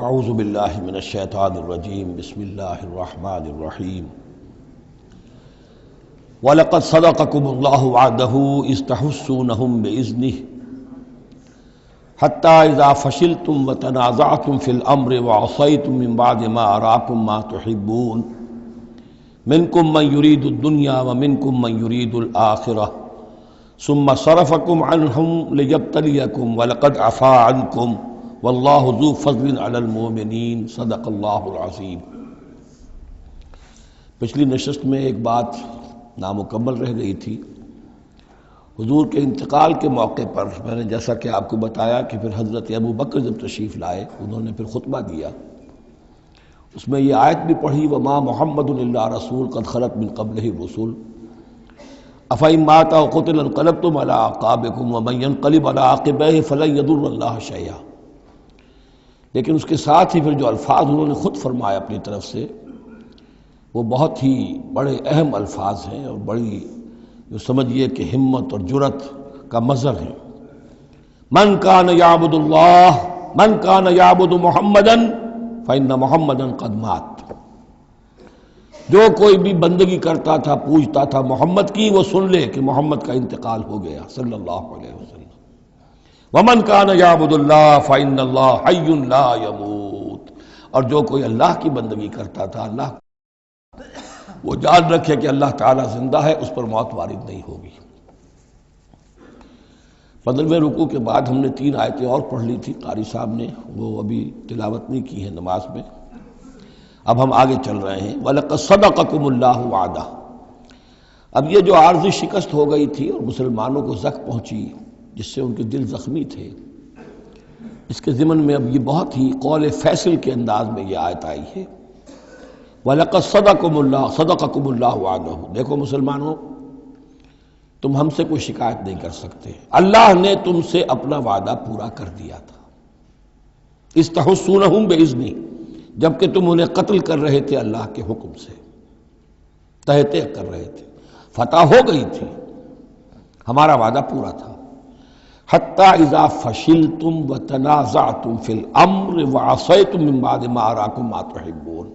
اعوذ باللہ من الشیطان الرجیم بسم اللہ الرحمن الرحیم وَلَقَدْ صَدَقَكُمُ اللَّهُ وَعْدَهُ إِذْ تَحُسُّونَهُم بِإِذْنِهِ حَتَّى إِذَا فَشِلْتُمْ وَتَنَازَعْتُمْ فِي الْأَمْرِ وَعَصَيْتُمْ مِنْ بَعْدِ مَا أَرَاكُمْ مَا تُحِبُّونَ مِنْكُمْ مَنْ يُرِيدُ الدُّنْيَا وَمِنْكُمْ مَنْ يُرِيدُ الْآخِرَةَ ثُمَّ صَرَفَكُمْ عَنْهُمْ لِيَبْتَلِيَكُمْ وَلَقَدْ عَفَا عَنْكُمْ وَاللَّهُ ذُو فَضْلٍ عَلَى الْمُؤْمِنِينَ صدق اللہ العظیم۔ پچھلی نشست میں ایک بات نامکمل رہ گئی تھی۔ حضور کے انتقال کے موقع پر میں نے جیسا کہ آپ کو بتایا کہ پھر حضرت ابو بکر جب تشریف لائے انہوں نے پھر خطبہ دیا، اس میں یہ آیت بھی پڑھی وَمَا مُحَمَّدٌ إِلَّا رَسُولٌ قَدْ خَلَتْ مِن قَبْلِهِ الرُّسُلُ أَفَإِن مَّاتَ أَوْ قُتِلَ انقلبتم عَلَىٰ أَعْقَابِكُمْ وَمَن يَنقلب عَلَىٰ عَقِبَيْهِ فَلَن يَضُرَّ اللَّهَ شَيْئًا۔ لیکن اس کے ساتھ ہی پھر جو الفاظ انہوں نے خود فرمایا اپنی طرف سے وہ بہت ہی بڑے اہم الفاظ ہیں اور بڑی جو سمجھیے کہ ہمت اور جرت کا مظہر ہے۔ من کان یعبد اللہ من کان یعبد محمدا فإن محمدا قد مات۔ جو کوئی بھی بندگی کرتا تھا پوجتا تھا محمد کی، وہ سن لے کہ محمد کا انتقال ہو گیا صلی اللہ علیہ وسلم۔ ومن کان یعبد اللہ فإن اللہ حی لا یموت، اور جو کوئی اللہ کی بندگی کرتا تھا اللہ وہ جان رکھے کہ اللہ تعالیٰ زندہ ہے، اس پر موت وارد نہیں ہوگی۔ 15ویں رکوع کے بعد ہم نے 3 آیتیں اور پڑھ لی تھی، قاری صاحب نے وہ ابھی تلاوت نہیں کی ہے نماز میں۔ اب ہم آگے چل رہے ہیں وَلَقَدْ صَدَقَكُمُ اللَّهُ وَعْدَهُ۔ اب یہ جو عارضی شکست ہو گئی تھی اور مسلمانوں کو زخم پہنچی جس سے ان کے دل زخمی تھے، اس کے ضمن میں اب یہ بہت ہی قول فیصل کے انداز میں یہ آیت آئی ہے وَلَقَدْ صَدَقَكُمُ اللَّهُ وَعْدَهُ۔ دیکھو مسلمانوں، تم ہم سے کوئی شکایت نہیں کر سکتے، اللہ نے تم سے اپنا وعدہ پورا کر دیا تھا۔ اِذْ تَحُسُّونَهُم بِإِذْنِهِ، جبکہ تم انہیں قتل کر رہے تھے اللہ کے حکم سے، تہتے کر رہے تھے، فتح ہو گئی تھی، ہمارا وعدہ پورا تھا۔ حتی اذا فشلتم وتنازعتم فی الامر وعصیتم من بعد ما اراکم ما تحبون،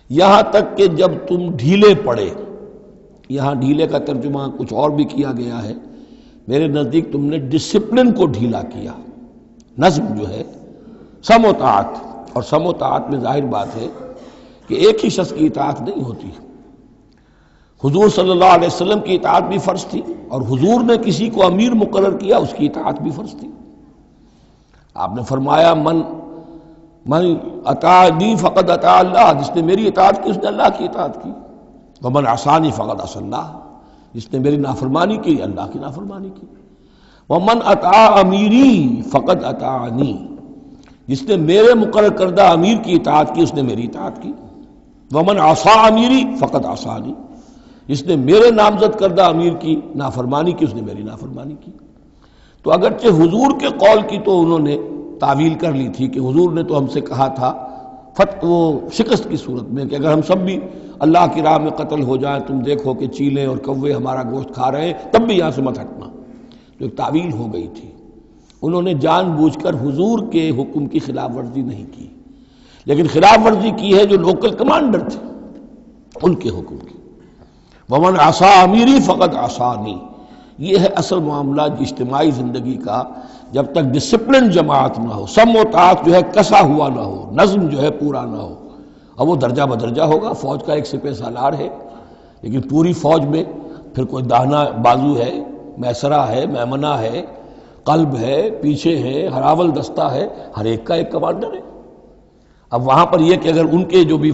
یہاں تک کہ جب تم ڈھیلے پڑے، یہاں ڈھیلے کا ترجمہ کچھ اور بھی کیا گیا ہے، میرے نزدیک تم نے ڈسپلن کو ڈھیلا کیا۔ نظم جو ہے سم و طاعت، اور سم و طاعت میں ظاہر بات ہے کہ ایک ہی شخص کی اطاعت نہیں ہوتی۔ حضور صلی اللہ علیہ وسلم کی اطاعت بھی فرض تھی، اور حضور نے کسی کو امیر مقرر کیا اس کی اطاعت بھی فرض تھی۔ آپ نے فرمایا من اطاعنی فقد اطاع اللہ، جس نے میری اطاعت کی اس نے اللہ کی اطاعت کی۔ ومن عصانی فقد عصی اللہ، جس نے میری نافرمانی کی اللہ کی نافرمانی کی۔ ومن اطاع امیری فقد اطاعنی، جس نے میرے مقرر کردہ امیر کی اطاعت کی اس نے میری اطاعت کی۔ ومن عصی امیری فقد عصانی، جس نے میرے نامزد کردہ امیر کی نافرمانی کی اس نے میری نافرمانی کی۔ تو اگرچہ حضور کے قول کی تو انہوں نے تعویل کر لی تھی کہ حضور نے تو ہم سے کہا تھا وہ شکست کی صورت میں کہ اگر ہم سب بھی اللہ کی راہ میں قتل ہو جائیں، تم دیکھو کہ چیلیں اور کوے ہمارا گوشت کھا رہے ہیں، تب بھی یہاں سے مت ہٹنا، جو ایک تعویل ہو گئی تھی۔ انہوں نے جان بوجھ کر حضور کے حکم کی خلاف ورزی نہیں کی، لیکن خلاف ورزی کی ہے جو لوکل کمانڈر تھے ان کے حکم کی۔ ومن عصا امیری فقد عصانی، یہ ہے اصل معاملہ اجتماعی زندگی کا، جب تک ڈسپلن جماعت نہ ہو، سم و طاعت جو ہے کسا ہوا نہ ہو، نظم جو ہے پورا نہ ہو۔ اب وہ درجہ بدرجہ ہوگا، فوج کا ایک سپہ سالار ہے، لیکن پوری فوج میں پھر کوئی داہنا بازو ہے، میسرہ ہے، میمنہ ہے، قلب ہے، پیچھے ہے، ہراول دستہ ہے، ہر ایک کا ایک کمانڈر ہے۔ اب وہاں پر یہ کہ اگر ان کے جو بھی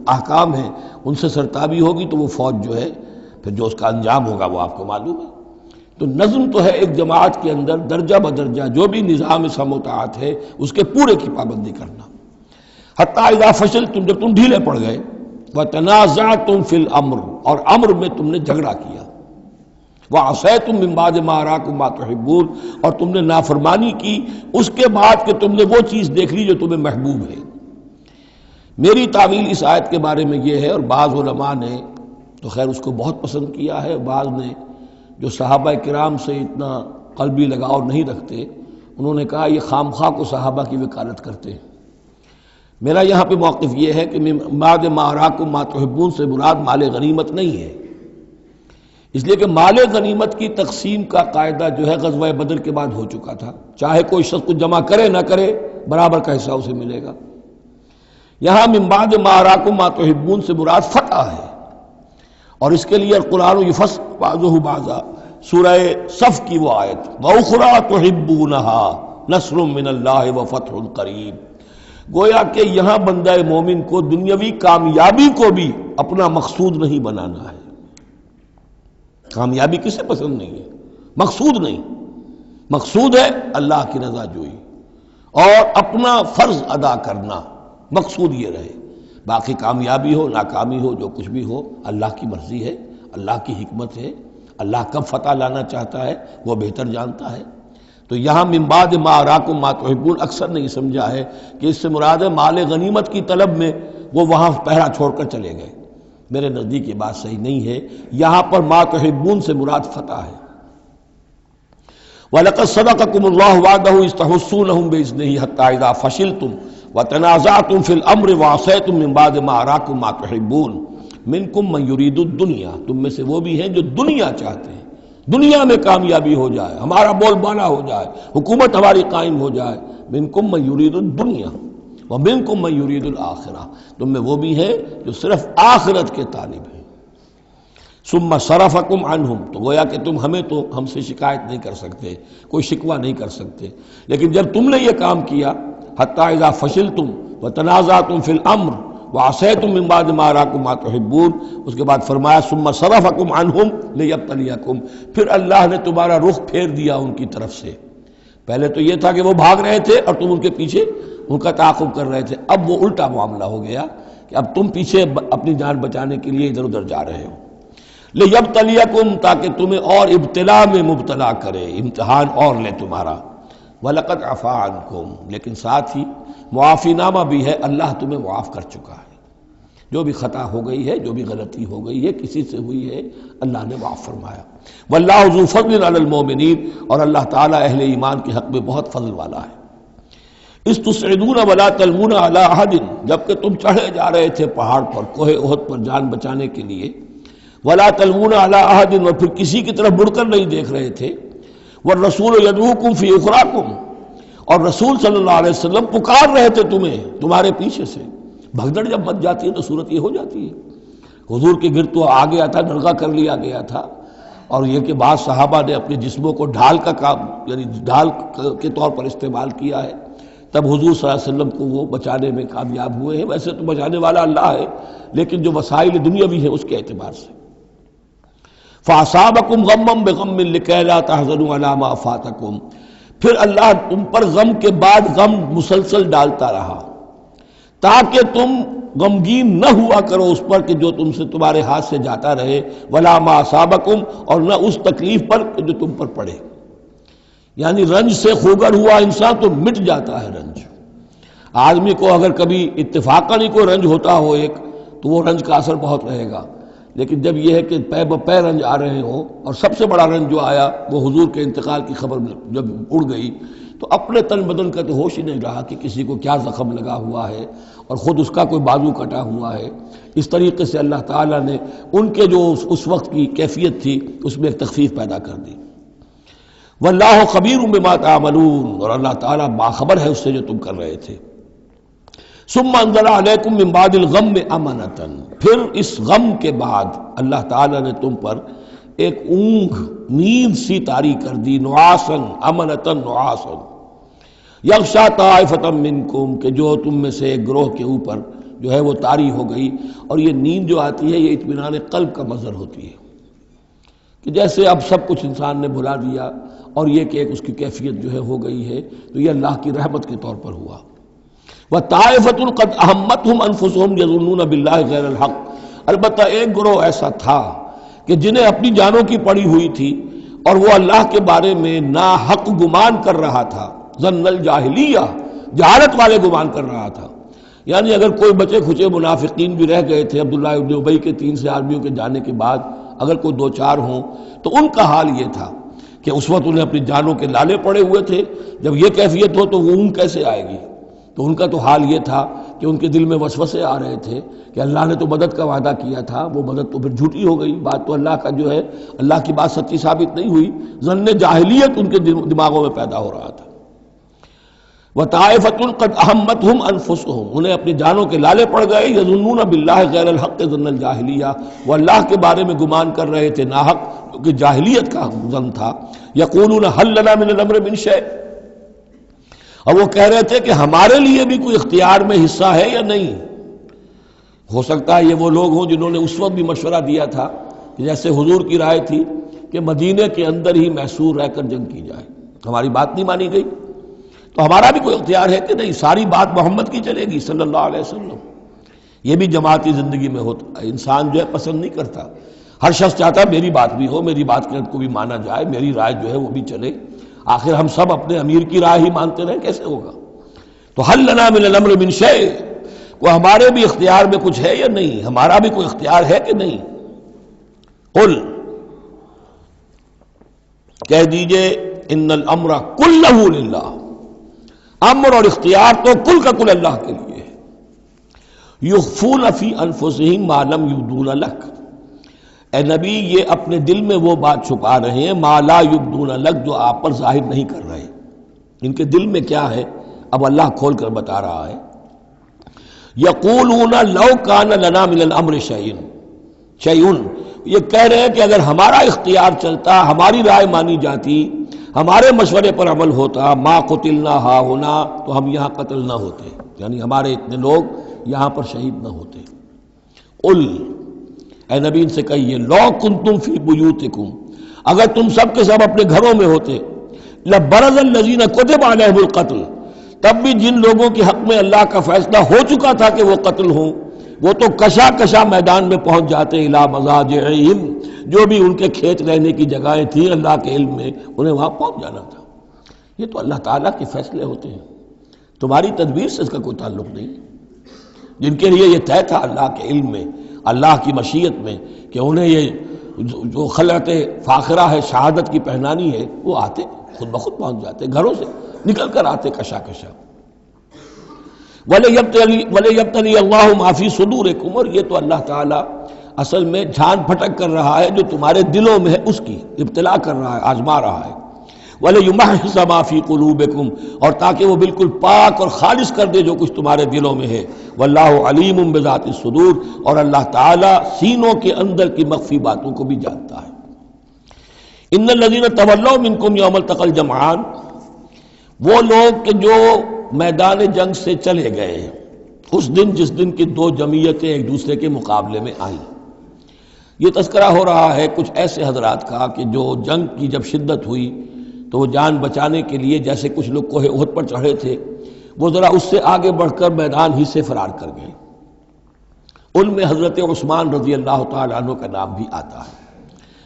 احکام ہیں ان سے سرتابی ہوگی تو وہ فوج جو ہے پھر جو اس کا انجام ہوگا وہ آپ کو معلوم ہے۔ تو نظم تو ہے ایک جماعت کے اندر درجہ بدرجہ جو بھی نظام سم و طاعت ہے اس کے پورے کی پابندی کرنا۔ حتی اذا فشلتم، جب تم ڈھیلے پڑ گئے، وتنازعتم فی الامر، اور امر میں تم نے جھگڑا کیا، وعصیتم من بعد ما اراکم ما تحبون، اور تم نے نافرمانی کی اس کے بعد کہ تم نے وہ چیز دیکھ لی جو تمہیں محبوب ہے۔ میری تعویل اس آیت کے بارے میں یہ ہے، اور بعض علماء نے تو خیر اس کو بہت پسند کیا ہے، بعض نے جو صحابہ کرام سے اتنا قلبی لگاؤ نہیں رکھتے انہوں نے کہا یہ خام خواہ کو صحابہ کی وکالت کرتے ہیں، میرا یہاں پہ موقف یہ ہے کہ بعد ما اراکم ما تحبون سے مراد مال غنیمت نہیں ہے، اس لیے کہ مال غنیمت کی تقسیم کا قاعدہ جو ہے غزوہ بدر کے بعد ہو چکا تھا، چاہے کوئی شخص کچھ جمع کرے نہ کرے برابر کا حصہ اسے ملے گا۔ یہاں من بعد ما اراکم ما تحبون سے مراد فتح ہے، اور اس کے لیے القرآن یفصل بعضہ بعضا، سورہ صف کی وہ آیت وَأُخْرَىٰ تُحِبُّونَهَا نَصْرٌ مِّنَ اللَّهِ وَفَتْحٌ قَرِیب، گویا کہ یہاں بندہ مومن کو دنیاوی کامیابی کو بھی اپنا مقصود نہیں بنانا ہے۔ کامیابی کسے پسند نہیں ہے؟ مقصود نہیں، مقصود ہے اللہ کی رضا جوئی اور اپنا فرض ادا کرنا، مقصود یہ رہے۔ باقی کامیابی ہو ناکامی ہو جو کچھ بھی ہو اللہ کی مرضی ہے، اللہ کی حکمت ہے، اللہ کب فتح لانا چاہتا ہے وہ بہتر جانتا ہے۔ تو یہاں من بعد ما اراکم ما تحبون اکثر نہیں سمجھا ہے کہ اس سے مراد ہے مال غنیمت کی طلب میں وہ وہاں پہرا چھوڑ کر چلے گئے، میرے نزدیک یہ بات صحیح نہیں ہے۔ یہاں پر ما تحبون سے مراد فتح ہے۔ وَلَقَدْ صَدَقَكُمُ اللَّهُ وَعْدَهُ إِذْ تَحُسُّونَهُم بِإِذْنِهِ حَتَّىٰ إِذَا فَشِلْتُمْ وَتَنَازَعْتُمْ فِي الْأَمْرِ وَعَصَيْتُم مِّن بَعْدِ مَا أَرَاكُم مَّا تُحِبُّونَ مِنكُم مَّن يُرِيدُ الدُّنْيَا، تم میں سے وہ بھی ہیں جو دنیا چاہتے ہیں، دنیا میں کامیابی ہو جائے، ہمارا بول بالا ہو جائے، حکومت ہماری قائم ہو جائے۔ مِنكُم مَّن يُرِيدُ الدُّنْيَا وَمِنكُم مَّن يُرِيدُ الْآخِرَةَ، تم میں وہ بھی ہیں جو صرف آخرت کے طالب ہیں۔ ثم صرفکم عنہم، تو گویا کہ تم ہم سے شکایت نہیں کر سکتے، کوئی شکوہ نہیں کر سکتے، لیکن جب تم نے یہ کام کیا حتی اذا فشلتم وتنازعتم فی الامر وعصیتم من بعد ما اراکم ما تحبون، اس کے بعد فرمایا ثم صرفکم عنہم لیبتلیکم، پھر اللہ نے تمہارا رخ پھیر دیا ان کی طرف سے۔ پہلے تو یہ تھا کہ وہ بھاگ رہے تھے اور تم ان کے پیچھے ان کا تعاقب کر رہے تھے، اب وہ الٹا معاملہ ہو گیا کہ اب تم پیچھے اپنی جان بچانے کے لیے ادھر ادھر جا رہے ہو۔ لیبتلیکم، تاکہ تمہیں اور ابتلا میں مبتلا کرے، امتحان اور لے تمہارا۔ وَلَقَدْ عَفَا عَنْكُمْ، لیکن ساتھ ہی معافی نامہ بھی ہے، اللہ تمہیں معاف کر چکا ہے، جو بھی خطا ہو گئی ہے، جو بھی غلطی ہو گئی ہے، کسی سے ہوئی ہے، اللہ نے معاف فرمایا۔ وَاللَّهُ ذُو فَضْلٍ عَلَى الْمُؤْمِنِينَ، اور اللہ تعالیٰ اہل ایمان کے حق میں بہت فضل والا ہے۔ اِذْ تُصْعِدُونَ وَلَا تَلْوُونَ عَلَىٰ أَحَدٍ، جبکہ تم چڑھے جا رہے تھے پہاڑ پر، کوہ احد پر جان بچانے کے لیے، وَلَا تَلْوُونَ عَلَىٰ أَحَدٍ، اور پھر کسی کی طرف مڑ کر نہیں دیکھ رہے تھے، وَالرَّسُولُ يَدْعُوكُمْ فِي أُخْرَاكُمْ، اور رسول صلی اللہ علیہ وسلم پکار رہے تھے تمہیں تمہارے پیچھے سے۔ بھگدڑ جب مچ جاتی ہے تو صورت یہ ہو جاتی ہے۔ حضور کے گرد تو آ گیا تھا، نرغہ کر لیا گیا تھا، اور یہ کہ بعض صحابہ نے اپنے جسموں کو ڈھال کا کام، یعنی ڈھال کے طور پر استعمال کیا ہے، تب حضور صلی اللہ علیہ وسلم کو وہ بچانے میں کامیاب ہوئے ہیں۔ ویسے تو بچانے والا اللہ ہے، لیکن جو وسائل دنیاوی ہیں اس کے اعتبار سے۔ فَأَصَابَكُمْ غَمًّا بِغَمٍّ لِكَيْ لَا تَحْزَنُوا عَلَىٰ مَا فَاتَكُمْ، پھر اللہ تم پر غم کے بعد غم مسلسل ڈالتا رہا تاکہ تم غمگین نہ ہوا کرو اس پر کہ جو تم سے تمہارے ہاتھ سے جاتا رہے، وَلَا مَا أَصَابَكُمْ، اور نہ اس تکلیف پر جو تم پر پڑے۔ یعنی رنج سے خوگر ہوا انسان تو مٹ جاتا ہے رنج۔ آدمی کو اگر کبھی اتفاقاً ہی کوئی رنج ہوتا ہو ایک تو وہ رنج کا اثر بہت رہے گا، لیکن جب یہ ہے کہ پے بپے رنج آ رہے ہوں، اور سب سے بڑا رنج جو آیا وہ حضور کے انتقال کی خبر جب اڑ گئی تو اپنے تن بدن کا تو ہوش ہی نہیں رہا کہ کسی کو کیا زخم لگا ہوا ہے اور خود اس کا کوئی بازو کٹا ہوا ہے۔ اس طریقے سے اللہ تعالیٰ نے ان کے جو اس وقت کی کیفیت تھی اس میں ایک تخفیف پیدا کر دی۔ واللہ خبیر بما تعملون، اور اللہ تعالیٰ باخبر ہے اس سے جو تم کر رہے تھے۔ ثم انزل علیکم من بعد الغم امنۃ، پھر اس غم کے بعد اللہ تعالیٰ نے تم پر ایک اونگ، نیند سی طاری کر دی، نعاسن امنۃ نعاسن یغشا طائفۃ منکم، کہ جو تم میں سے ایک گروہ کے اوپر جو ہے وہ طاری ہو گئی۔ اور یہ نیند جو آتی ہے یہ اطمینان قلب کا مظہر ہوتی ہے، کہ جیسے اب سب کچھ انسان نے بھلا دیا اور یہ کہ ایک اس کی کیفیت جو ہے ہو گئی ہے، تو یہ اللہ کی رحمت کے طور پر ہوا۔ وَطَائِفَةٌ قَدْ أَهَمَّتْهُمْ أَنفُسُهُمْ يَظُنُّونَ بِاللَّهِ غَيْرَ الْحَقِّ، البتہ ایک گروہ ایسا تھا کہ جنہیں اپنی جانوں کی پڑی ہوئی تھی اور وہ اللہ کے بارے میں ناحق گمان کر رہا تھا، ظن الجاہلیہ، جہالت والے گمان کر رہا تھا۔ یعنی اگر کوئی بچے کھچے منافقین بھی رہ گئے تھے عبداللہ ابن ابی کے 3 سے آدمیوں کے جانے کے بعد، اگر کوئی 2-4 ہوں تو ان کا حال یہ تھا کہ اس وقت انہیں اپنی جانوں کے لالے پڑے ہوئے تھے، جب یہ کیفیت ہو تو وہ اون کیسے آئے گی؟ تو ان کا تو حال یہ تھا کہ ان کے دل میں وسوسے آ رہے تھے کہ اللہ نے تو مدد کا وعدہ کیا تھا، وہ مدد تو پھر جھوٹی ہو گئی، بات تو اللہ کا جو ہے اللہ کی بات سچی ثابت نہیں ہوئی، ظن جاہلیت ان کے دماغوں میں پیدا ہو رہا تھا۔ وَطَائِفَةٌ قَدْ أَهَمَّتْهُمْ أَنفُسُهُمْ، انہیں اپنی جانوں کے لالے پڑ گئے، يَظُنُّونَ بِاللَّهِ غَيْرَ الْحَقِّ ظَنَّ الْجَاهِلِيَّةِ، وہ اللہ کے بارے میں گمان کر رہے تھے ناحق، جو کہ جاہلیت کا ظن تھا۔ يَقُولُونَ هَلْ لَنَا مِنَ الْأَمْرِ مِنْ شَيْءٍ، اور وہ کہہ رہے تھے کہ ہمارے لیے بھی کوئی اختیار میں حصہ ہے یا نہیں۔ ہو سکتا ہے یہ وہ لوگ ہوں جنہوں نے اس وقت بھی مشورہ دیا تھا کہ جیسے حضور کی رائے تھی کہ مدینے کے اندر ہی محصور رہ کر جنگ کی جائے، ہماری بات نہیں مانی گئی تو ہمارا بھی کوئی اختیار ہے کہ نہیں، ساری بات محمد کی چلے گی صلی اللہ علیہ وسلم۔ یہ بھی جماعتی زندگی میں ہوتا ہے، انسان جو ہے پسند نہیں کرتا، ہر شخص چاہتا ہے میری بات بھی ہو، میری بات کو بھی مانا جائے، میری رائے جو ہے وہ بھی چلے، آخر ہم سب اپنے امیر کی رائے ہی مانتے رہیں، کیسے ہوگا؟ تو حل لنا من الامر من شیء، وہ ہمارے بھی اختیار میں کچھ ہے یا نہیں، ہمارا بھی کوئی اختیار ہے کہ نہیں؟ قل، کہہ دیجئے ان الامر کلہ للہ، امر اور اختیار تو کل کا کل اللہ کے لیے ہے۔ یخفون فی انفسہم ما لم یبدون لک، اے نبی یہ اپنے دل میں وہ بات چھپا رہے ہیں ما لا یبدون لک، جو آپ پر ظاہر نہیں کر رہے، ان کے دل میں کیا ہے اب اللہ کھول کر بتا رہا ہے۔ یقولون لو کان لنا من الامر شیء، یہ کہہ رہے ہیں کہ اگر ہمارا اختیار چلتا، ہماری رائے مانی جاتی، ہمارے مشورے پر عمل ہوتا، ما قتلنا ہا ہونا، تو ہم یہاں قتل نہ ہوتے، یعنی ہمارے اتنے لوگ یہاں پر شہید نہ ہوتے۔ قل، اے نبی ان سے کہیے لو کنتم فی بیوتکم، اگر تم سب کے سب اپنے گھروں میں ہوتے، لبرز الذین کتب علیہم القتل، تب بھی جن لوگوں کے حق میں اللہ کا فیصلہ ہو چکا تھا کہ وہ قتل ہوں، وہ تو کشا کشا میدان میں پہنچ جاتے، الی مضاجعہم، جو بھی ان کے کھیت رہنے کی جگہیں تھیں اللہ کے علم میں، انہیں وہاں پہنچ جانا تھا۔ یہ تو اللہ تعالیٰ کے فیصلے ہوتے ہیں، تمہاری تدبیر سے اس کا کوئی تعلق نہیں۔ جن کے لیے یہ طے تھا اللہ کے علم میں، اللہ کی مشیت میں کہ انہیں یہ جو خلعت فاخرہ ہے، شہادت کی پہنانی ہے، وہ آتے خود بخود پہنچ جاتے، گھروں سے نکل کر آتے کشا کشا۔ وَلَيَبْتَلِيَ اللَّهُ مَا فِي صُدُورِكُمْ، اور یہ تو اللہ تعالیٰ اصل میں جھان پھٹک کر رہا ہے جو تمہارے دلوں میں ہے، اس کی ابتلا کر رہا ہے، آزما رہا ہے۔ وَلَيُمَحِّصَ مَا فِي قُلُوبِكُمْ، اور تاکہ وہ بالکل پاک اور خالص کر دے جو کچھ تمہارے دلوں میں ہے۔ وَاللَّهُ عَلِيمٌ بِذَاتِ الصُّدُورِ، اور اللہ تعالیٰ سینوں کے اندر کی مخفی باتوں کو بھی جانتا ہے۔ إِنَّ الَّذِينَ تَوَلَّوْا مِنكُمْ يَوْمَ الْتَقَى الْجَمْعَانِ، وہ لوگ کہ جو میدان جنگ سے چلے گئے اس دن جس دن کی دو جمعیتیں ایک دوسرے کے مقابلے میں آئیں۔ یہ تذکرہ ہو رہا ہے کچھ ایسے حضرات کا کہ جو جنگ کی جب شدت ہوئی تو وہ جان بچانے کے لیے جیسے کچھ لوگ کوہ احد پر چڑھے تھے، وہ ذرا اس سے آگے بڑھ کر میدان ہی سے فرار کر گئے۔ ان میں حضرت عثمان رضی اللہ تعالیٰ عنہ کا نام بھی آتا ہے۔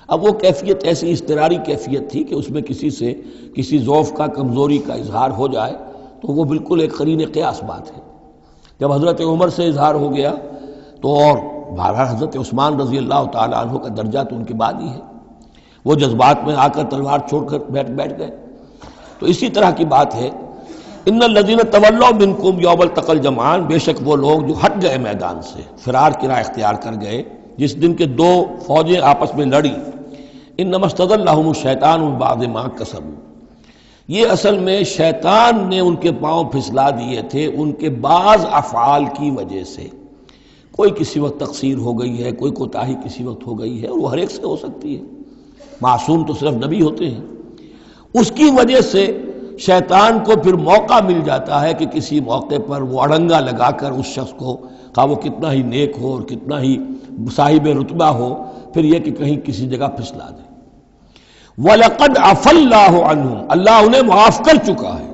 اب وہ کیفیت ایسی اضطراری کیفیت تھی کہ اس میں کسی سے کسی ضعف کا، کمزوری کا اظہار ہو جائے تو وہ بالکل ایک قرین قیاس بات ہے۔ جب حضرت عمر سے اظہار ہو گیا تو اور بہرحال حضرت عثمان رضی اللہ تعالیٰ عنہ کا درجہ تو ان کے بعد ہی ہے، وہ جذبات میں آ کر تلوار چھوڑ کر بیٹھ گئے۔ تو اسی طرح کی بات ہے، ان الذین تولوا منکم یوم التقى الجمعان، بے شک وہ لوگ جو ہٹ گئے میدان سے، فرار کی راہ اختیار کر گئے جس دن کے دو فوجیں آپس میں لڑی۔ انما استزلهم الشیطان بعد ما کسبوا، یہ اصل میں شیطان نے ان کے پاؤں پھسلا دیے تھے ان کے بعض افعال کی وجہ سے۔ کوئی کسی وقت تقصیر ہو گئی ہے، کوئی کوتاہی کسی وقت ہو گئی ہے، اور وہ ہر ایک سے ہو سکتی ہے، معصوم تو صرف نبی ہوتے ہیں۔ اس کی وجہ سے شیطان کو پھر موقع مل جاتا ہے کہ کسی موقع پر وہ اڑنگا لگا کر اس شخص کو، خواہ وہ کتنا ہی نیک ہو اور کتنا ہی صاحب رتبہ ہو، پھر یہ کہ کہیں کسی جگہ پھسلا دے۔ وَلَقَدْ عَفَا اللَّهُ عَنْهُمْ، اللہ انہیں معاف کر چکا ہے۔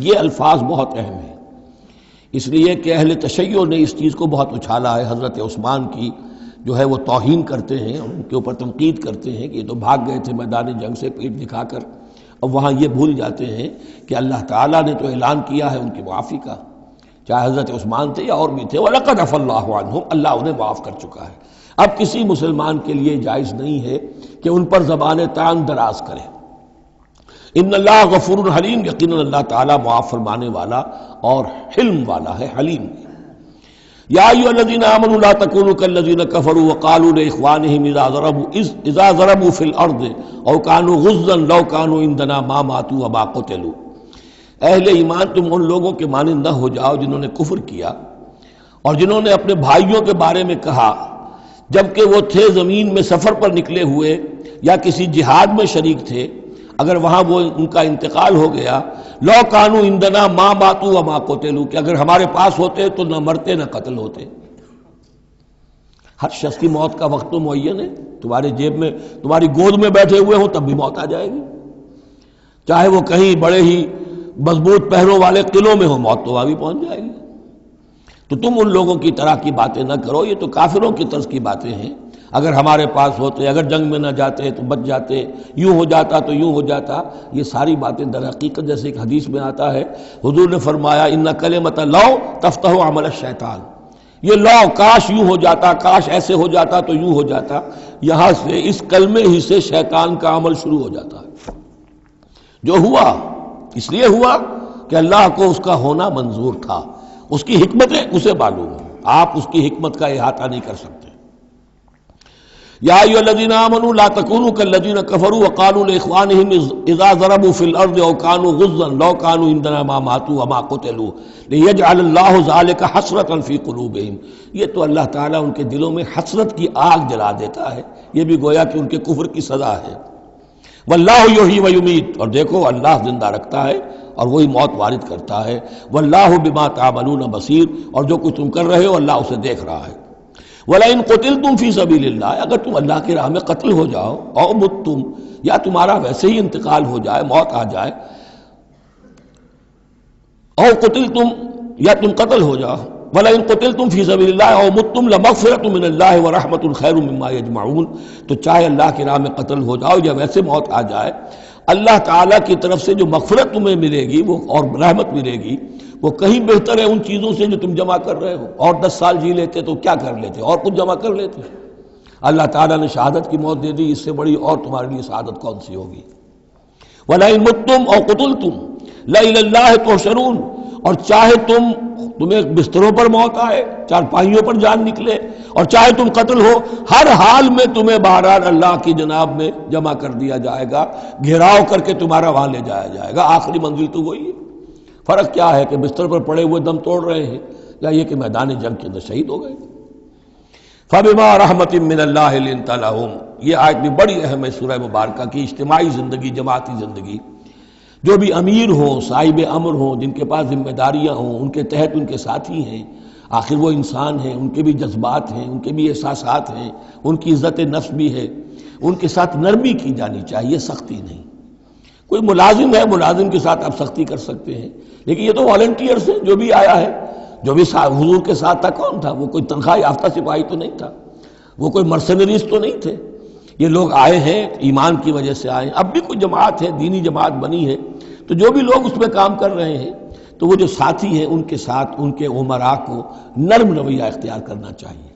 یہ الفاظ بہت اہم ہیں، اس لیے کہ اہل تشیع نے اس چیز کو بہت اچھالا ہے، حضرت عثمان کی جو ہے وہ توہین کرتے ہیں، ان کے اوپر تنقید کرتے ہیں کہ یہ تو بھاگ گئے تھے میدان جنگ سے پیٹھ دکھا کر، اب وہاں یہ بھول جاتے ہیں کہ اللہ تعالیٰ نے تو اعلان کیا ہے ان کی معافی کا، چاہے حضرت عثمان تھے یا اور بھی تھے۔ وَلَقَدْ عَفَا اللَّهُ عَنْهُمْ، اللہ انہیں معاف کر چکا ہے۔ اب کسی مسلمان کے لیے جائز نہیں ہے کہ ان پر زبان تان دراز کرے۔ ان اللہ غفور حلیم، یقیناً اللہ تعالیٰ معاف فرمانے والا اور حلم والا ہے، حلیم ہے۔ یا ایھا الذین آمنوا لا تکونوا کالذین کفروا وقالوا لاخوانہم اذا ضربوا فی الارض او کانوا غزا لو کانوا عندنا ما ماتوا وما قتلوا، اہل ایمان تم ان لوگوں کے مانند نہ ہو جاؤ جنہوں نے کفر کیا اور جنہوں نے اپنے بھائیوں کے بارے میں کہا جبکہ وہ تھے زمین میں سفر پر نکلے ہوئے یا کسی جہاد میں شریک تھے، اگر وہاں وہ ان کا انتقال ہو گیا، لو کانوا عندنا ما ماتوا وما قتلوا، کہ اگر ہمارے پاس ہوتے تو نہ مرتے نہ قتل ہوتے۔ ہر شخص کی موت کا وقت تو معین ہے، تمہارے جیب میں تمہاری گود میں بیٹھے ہوئے ہوں تب بھی موت آ جائے گی، چاہے وہ کہیں بڑے ہی مضبوط پہروں والے قلعوں میں ہو، موت تو وہاں بھی پہنچ جائے گی۔ تو تم ان لوگوں کی طرح کی باتیں نہ کرو، یہ تو کافروں کی طرز کی باتیں ہیں، اگر ہمارے پاس ہوتے، اگر جنگ میں نہ جاتے تو بچ جاتے، یوں ہو جاتا تو یوں ہو جاتا، یہ ساری باتیں در حقیقت جیسے ایک حدیث میں آتا ہے، حضور نے فرمایا ان کلمۃ لو تفتح عمل الشیطان، یہ لو کاش یوں ہو جاتا، کاش ایسے ہو جاتا تو یوں ہو جاتا، یہاں سے اس کلمے ہی سے شیطان کا عمل شروع ہو جاتا ہے۔ جو ہوا اس لیے ہوا کہ اللہ کو اس کا ہونا منظور تھا، اس کی حکمتیں اسے معلوم ہیں، آپ اس کی حکمت کا احاطہ نہیں کر سکتے۔ یا ایھا الذین آمنوا لا تکونوا کالذین کفروا وقالوا لاخوانہم اذا ضربوا فی الارض او کانوا غزا لو کانوا عندنا ما ماتوا وما قتلوا لیجعل اللہ ذلک حسرۃ فی قلوبہم، یہ تو اللہ تعالیٰ ان کے دلوں میں حسرت کی آگ جلا دیتا ہے، یہ بھی گویا کہ ان کے کفر کی سزا ہے۔ واللہ یحیی ویمیت، اور دیکھو اللہ زندہ رکھتا ہے اور وہی موت وارد کرتا ہے۔ واللہ بما تعملون بصیر، اور جو کچھ تم کر رہے ہو اللہ اسے دیکھ رہا ہے۔ وَلَئِن قُتِلْتُمْ فِي سَبِيلِ اللَّهِ، اگر تم اللہ کی راہ میں قتل ہو جاؤ، او متم، یا تمہارا ویسے ہی انتقال ہو جائے، موت آ جائے، او قتلتم، یا تم قتل ہو جاؤ، وَلَئِن قُتِلْتُمْ فِي سَبِيلِ اللَّهِ او متم لَمَغْفِرَةٌ مِّنَ اللَّهِ وَرَحْمَةٌ خَيْرٌ مِّمَّا يَجْمَعُونَ، تو چاہے اللہ کی راہ میں قتل ہو جاؤ یا ویسے موت آ جائے، اللہ تعالیٰ کی طرف سے جو مغفرت تمہیں ملے گی وہ اور رحمت ملے گی وہ کہیں بہتر ہے ان چیزوں سے جو تم جمع کر رہے ہو۔ اور 10 سال جی لیتے تو کیا کر لیتے، اور کچھ جمع کر لیتے۔ اللہ تعالیٰ نے شہادت کی موت دے دی، اس سے بڑی اور تمہارے لیے شہادت کون سی ہوگی۔ وَلَئِن مُتُّمْ أَوْ قُتِلْتُمْ لَإِلَى اللَّهِ تُحْشَرُونَ، اور چاہے تمہیں بستروں پر موت آئے، چارپائیوں پر جان نکلے، اور چاہے تم قتل ہو، ہر حال میں تمہیں بہرحال اللہ کی جناب میں جمع کر دیا جائے گا، گھیراؤ کر کے تمہارا وہاں لے جایا جائے گا، آخری منزل تو وہی ہے۔ فرق کیا ہے کہ بستر پر پڑے ہوئے دم توڑ رہے ہیں یا یہ کہ میدان جنگ کے اندر شہید ہو گئے۔ فَبِمَا رَحْمَةٍ مِّنَ اللَّهِ لِنتَ لَهُمْ، یہ آیت بھی بڑی اہم ہے سورہ مبارکہ کی۔ اجتماعی زندگی، جماعتی زندگی، جو بھی امیر ہوں، صاحب امر ہوں، جن کے پاس ذمہ داریاں ہوں، ان کے تحت ان کے ساتھی ہیں، آخر وہ انسان ہیں، ان کے بھی جذبات ہیں، ان کے بھی احساسات ہیں، ان کی عزت نفس بھی ہے، ان کے ساتھ نرمی کی جانی چاہیے، سختی نہیں۔ کوئی ملازم ہے، ملازم کے ساتھ آپ سختی کر سکتے ہیں، لیکن یہ تو والنٹیئرز ہیں، جو بھی آیا ہے، جو بھی حضور کے ساتھ تھا، کون تھا وہ؟ کوئی تنخواہ یافتہ سپاہی تو نہیں تھا، وہ کوئی مرسنریز تو نہیں تھے، یہ لوگ آئے ہیں ایمان کی وجہ سے آئے ہیں۔ اب بھی کوئی جماعت ہے، دینی جماعت بنی ہے، تو جو بھی لوگ اس میں کام کر رہے ہیں تو وہ جو ساتھی ہیں ان کے ساتھ ان کے امراء کو نرم رویہ اختیار کرنا چاہیے۔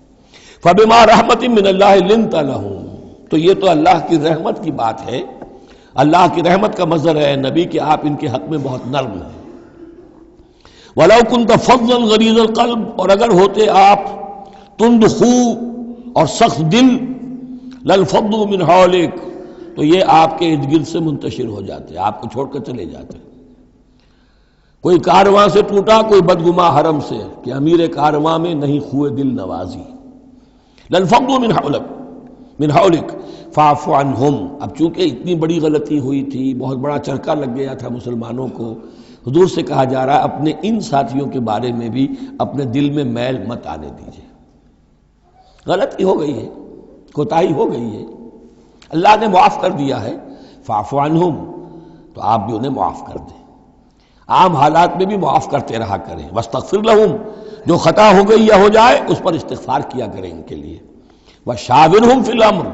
فَبِمَا رَحْمَةٍ مِّنَ اللَّهِ لِنتَ لَهُمْ، تو یہ تو اللہ کی رحمت کی بات ہے، اللہ کی رحمت کا مظہر ہے نبی کہ آپ ان کے حق میں بہت نرم ہیں۔ وَلَوْ كُنْتَ فَظًّا غَلِيظَ الْقَلْبِ، اور اگر ہوتے آپ تند خو اور سخت دل، لَانفَضُّوا مِنْ حَوْلِكَ، تو یہ آپ کے ارد گرد سے منتشر ہو جاتے، آپ کو چھوڑ کر چلے جاتے۔ کوئی کارواں سے ٹوٹا، کوئی بدگما حرم سے، کہ امیر کارواں میں نہیں خوئے دل نوازی۔ لَانفَضُّوا مِنْ حَوْلِكَ فَاعْفُ عَنْهُمْ، اب چونکہ اتنی بڑی غلطی ہوئی تھی، بہت بڑا چرکا لگ گیا تھا مسلمانوں کو، حضور سے کہا جا رہا ہے اپنے ان ساتھیوں کے بارے میں بھی اپنے دل میں میل مت آنے دیجیے۔ غلطی ہو گئی ہے، کوتاہی ہو گئی ہے، اللہ نے معاف کر دیا ہے، فاعف عنہم، تو آپ بھی انہیں معاف کر دیں، عام حالات میں بھی معاف کرتے رہا کریں۔ واستغفر لہم، جو خطا ہو گئی یا ہو جائے اس پر استغفار کیا کریں ان کے لیے۔ وشاورہم فی الامر،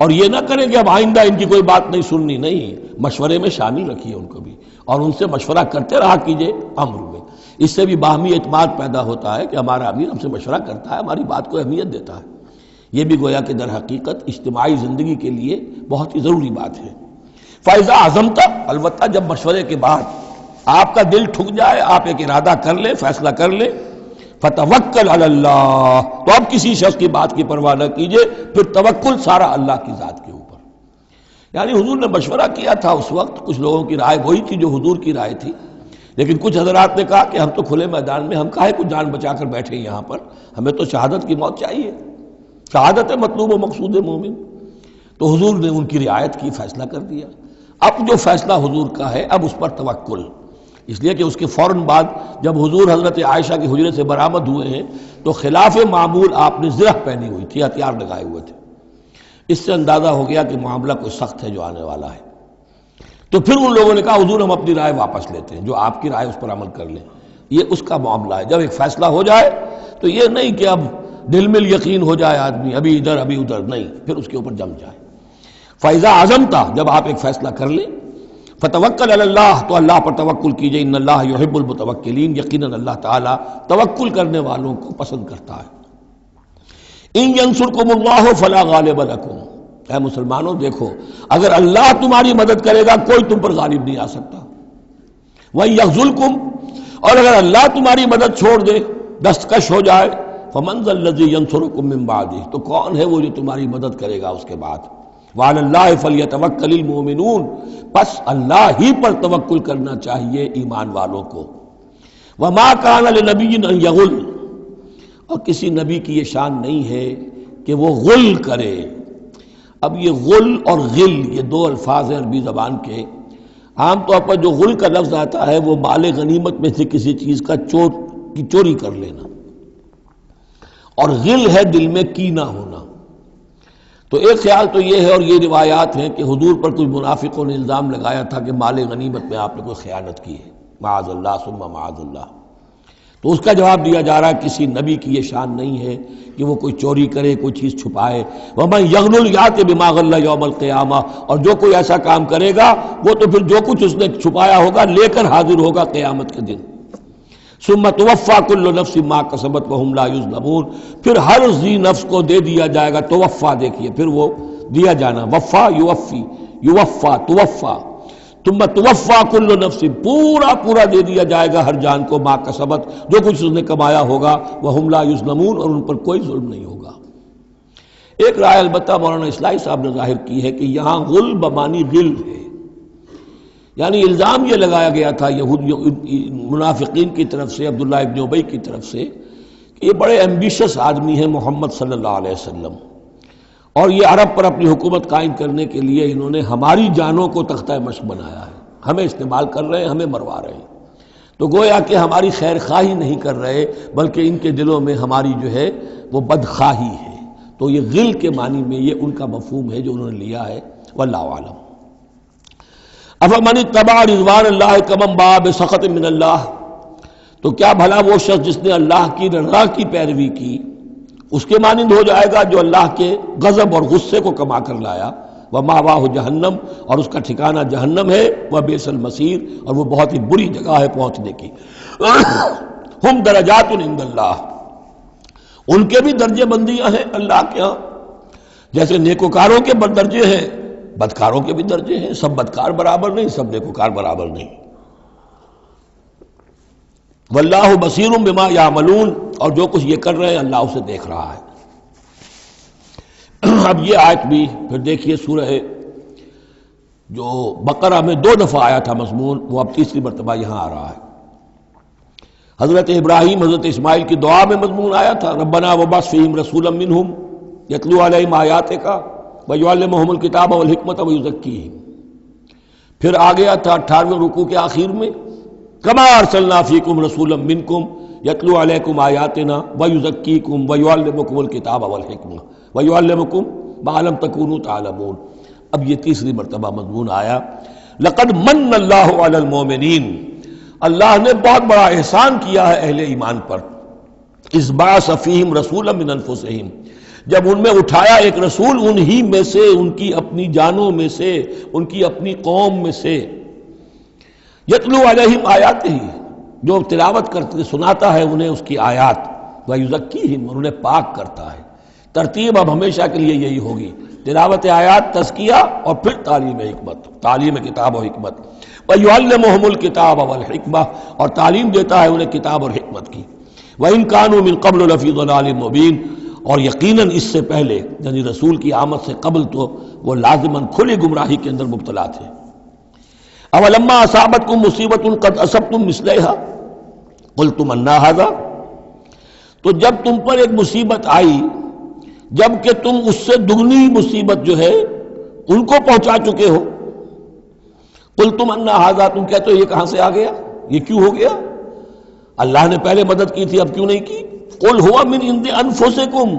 اور یہ نہ کریں کہ اب آئندہ ان کی کوئی بات نہیں سننی، نہیں، مشورے میں شامل رکھیے ان کو بھی، اور ان سے مشورہ کرتے رہا کیجئے امر میں۔ اس سے بھی باہمی اعتماد پیدا ہوتا ہے کہ ہمارا امیر ہم سے مشورہ کرتا ہے، ہماری بات کو اہمیت دیتا ہے۔ یہ بھی گویا کہ در حقیقت اجتماعی زندگی کے لیے بہت ہی ضروری بات ہے۔ فَإِذَا عَزَمْتَ، البتہ جب مشورے کے بعد آپ کا دل ٹھک جائے، آپ ایک ارادہ کر لیں، فیصلہ کر لیں، فتوکل علی اللہ، تو اب کسی شخص کی بات کی پرواہ نہ کیجیے، پھر توکل سارا اللہ کی ذات کے اوپر۔ یعنی حضور نے مشورہ کیا تھا اس وقت، کچھ لوگوں کی رائے وہی تھی جو حضور کی رائے تھی، لیکن کچھ حضرات نے کہا کہ ہم تو کھلے میدان میں، ہم کاہے کو جان بچا کر بیٹھے یہاں پر، ہمیں تو شہادت کی موت چاہیے، شہادت ہے مطلوب و مقصود مومن۔ تو حضور نے ان کی رعایت کی، فیصلہ کر دیا۔ اب جو فیصلہ حضور کا ہے اب اس پر توکل، اس لیے کہ اس کے فوراً بعد جب حضور حضرت عائشہ کے حجرے سے برآمد ہوئے ہیں تو خلاف معمول آپ نے زرہ پہنی ہوئی تھی، ہتھیار لگائے ہوئے تھے، اس سے اندازہ ہو گیا کہ معاملہ کوئی سخت ہے جو آنے والا ہے۔ تو پھر ان لوگوں نے کہا حضور ہم اپنی رائے واپس لیتے ہیں، جو آپ کی رائے اس پر عمل کر لیں، یہ اس کا معاملہ ہے۔ جب ایک فیصلہ ہو جائے تو یہ نہیں کہ اب دل میں یقین ہو جائے آدمی ابھی ادھر ابھی ادھر، نہیں، پھر اس کے اوپر جم جائے۔ فَإِذَا عَزَمْتَ، جب آپ ایک فیصلہ کر لیں، فَتَوَكَّلْ عَلَى اللَّهِ، تو اللہ پر توکل کیجئے، ان اللہ یحب المتوکلین، یقیناً اللہ تعالیٰ توکل کرنے والوں کو پسند کرتا ہے۔ ان ینصرکم اللہ فلا غالب لکم، اے مسلمانوں دیکھو، اگر اللہ تمہاری مدد کرے گا کوئی تم پر غالب نہیں آ سکتا۔ وَإِن یخذلکم، اور اگر اللہ تمہاری مدد چھوڑ دے، دستکش ہو جائے، فمن ذا الذی ینصرکم من بعدہ، تو کون ہے وہ جو تمہاری مدد کرے گا اس کے بعد۔ وعلی اللہ فلیتوکل المؤمنون، پس اللہ ہی پر توکل کرنا چاہیے ایمان والوں کو۔ وما کان لنبی ان یغل، اور کسی نبی کی یہ شان نہیں ہے کہ وہ غل کرے۔ اب یہ غل اور غل یہ دو الفاظ ہیں عربی زبان کے، عام طور پر جو غل کا لفظ آتا ہے وہ مال غنیمت میں سے کسی چیز کا چوری کر لینا، اور غل ہے دل میں کینہ ہونا۔ تو ایک خیال تو یہ ہے، اور یہ روایات ہیں کہ حضور پر کچھ منافقوں نے الزام لگایا تھا کہ مال غنیمت میں آپ نے کوئی خیانت کی ہے، معاذ اللہ ثم معاذ اللہ۔ تو اس کا جواب دیا جا رہا ہے کسی نبی کی یہ شان نہیں ہے کہ وہ کوئی چوری کرے، کوئی چیز چھپائے۔ وَمَن یغلل یأت بما غل یوم القیامہ، اور جو کوئی ایسا کام کرے گا وہ تو پھر جو کچھ اس نے چھپایا ہوگا لے کر حاضر ہوگا قیامت کے دن۔ ثم توفیٰ کل نفس ما کسبت وہم لا یظلمون، پھر ہر ذی نفس کو دے دیا جائے گا، توفیٰ دیکھیے پھر وہ دیا جانا، وفا یوفی، یوفا توفیٰ، ثم توفیٰ کل نفس، پورا دے دیا جائے گا ہر جان کو، ما کسبت، جو کچھ اس نے کمایا ہوگا، وہم لا یظلمون، اور ان پر کوئی ظلم نہیں ہوگا۔ ایک رائے البتہ مولانا اصلاحی صاحب نے ظاہر کی ہے کہ یہاں غل بمانی غل ہے، یعنی الزام یہ لگایا گیا تھا منافقین کی طرف سے، عبداللہ ابن ابی کی طرف سے، کہ یہ بڑے ایمبیشس آدمی ہیں محمد صلی اللہ علیہ وسلم، اور یہ عرب پر اپنی حکومت قائم کرنے کے لیے انہوں نے ہماری جانوں کو تختہ مشق بنایا ہے، ہمیں استعمال کر رہے ہیں، ہمیں مروا رہے ہیں۔ تو گویا کہ ہماری خیر خواہی نہیں کر رہے بلکہ ان کے دلوں میں ہماری جو ہے وہ بدخواہی ہے۔ تو یہ غل کے معنی میں یہ ان کا مفہوم ہے جو انہوں نے لیا ہے، واللہ اعلم۔ افمن اتبع رضوان اللہ کمن باء بسخط من اللہ، تو کیا بھلا وہ شخص جس نے اللہ کی رضا کی پیروی کی اس کے مانند ہو جائے گا جو اللہ کے غضب اور غصے کو کما کر لایا۔ ومأواہ جہنم، اور اس کا ٹھکانہ جہنم ہے، وبئس المصیر، اور وہ بہت ہی بری جگہ ہے پہنچنے کی۔ ہم درجات عند اللہ، ان کے بھی درجے بندیاں ہیں اللہ کے ہاں، جیسے نیکوکاروں کے درجے ہیں بدکاروں کے بھی درجے ہیں، سب بدکار برابر نہیں، سب نیکوکار برابر نہیں۔ واللہ بصیر بما یعملون، اور جو کچھ یہ کر رہے ہیں اللہ اسے دیکھ رہا ہے۔ اب یہ آیت بھی پھر دیکھیے، سورہ جو بقرہ میں 2 دفعہ آیا تھا مضمون، وہ اب تیسری مرتبہ یہاں آ رہا ہے۔ حضرت ابراہیم حضرت اسماعیل کی دعا میں مضمون آیا تھا، ربنا وبعث فیہم رسولا منہم یتلو علیہم آیاتک ویعلمہم الکتاب والحکمۃ ویزکیہم۔ پھر آ گیا تھا 18ویں رکوع کے آخر میں، کما ارسلنا فیکم رسولا منکم یتلو علیکم آیاتنا ویزکیکم ویعلمکم الکتاب والحکمہ ویعلمکم ما لم تکونوا تعلمون۔ اب یہ تیسری مرتبہ مضمون آیا، لقد من اللہ علی المؤمنین، اللہ نے بہت بڑا احسان کیا ہے اہل ایمان پر، اذ بعث فیہم رسولا من انفسہم، جب ان میں اٹھایا ایک رسول انہی میں سے، ان کی اپنی جانوں میں سے، ان کی اپنی قوم میں سے، یتلو علیہم آیاتہ، جو تلاوت کرتے سناتا ہے انہیں اس کی آیات، ویزکیہم، اور انہیں پاک کرتا ہے۔ ترتیب اب ہمیشہ کے لیے یہی ہوگی، تلاوت آیات، تزکیہ، اور پھر تعلیم حکمت، تعلیم کتاب و حکمت۔ وَيُعَلِّمُهُمُ الْكِتَابَ وَالْحِکمَةَ، اور تعلیم دیتا ہے انہیں کتاب اور حکمت کی۔ وَإِن كَانُوا مِن قَبْلُ لَفِي ضَلَالٍ مُبِينٍ، اور یقیناً اس سے پہلے یعنی رسول کی آمد سے قبل تو وہ لازماً کھلی گمراہی کے اندر مبتلا تھے۔ اولما اصابتکم مصیبۃ قد اصبتم مثلها قلتم انا ھذا، تو جب تم پر ایک مصیبت آئی جب کہ تم اس سے دگنی مصیبت جو ہے ان کو پہنچا چکے ہو، قلتم انا ھذا، تم کہتے ہو یہ کہاں سے آ گیا، یہ کیوں ہو گیا، اللہ نے پہلے مدد کی تھی اب کیوں نہیں کی۔ قل ہوا من عند انفسکم،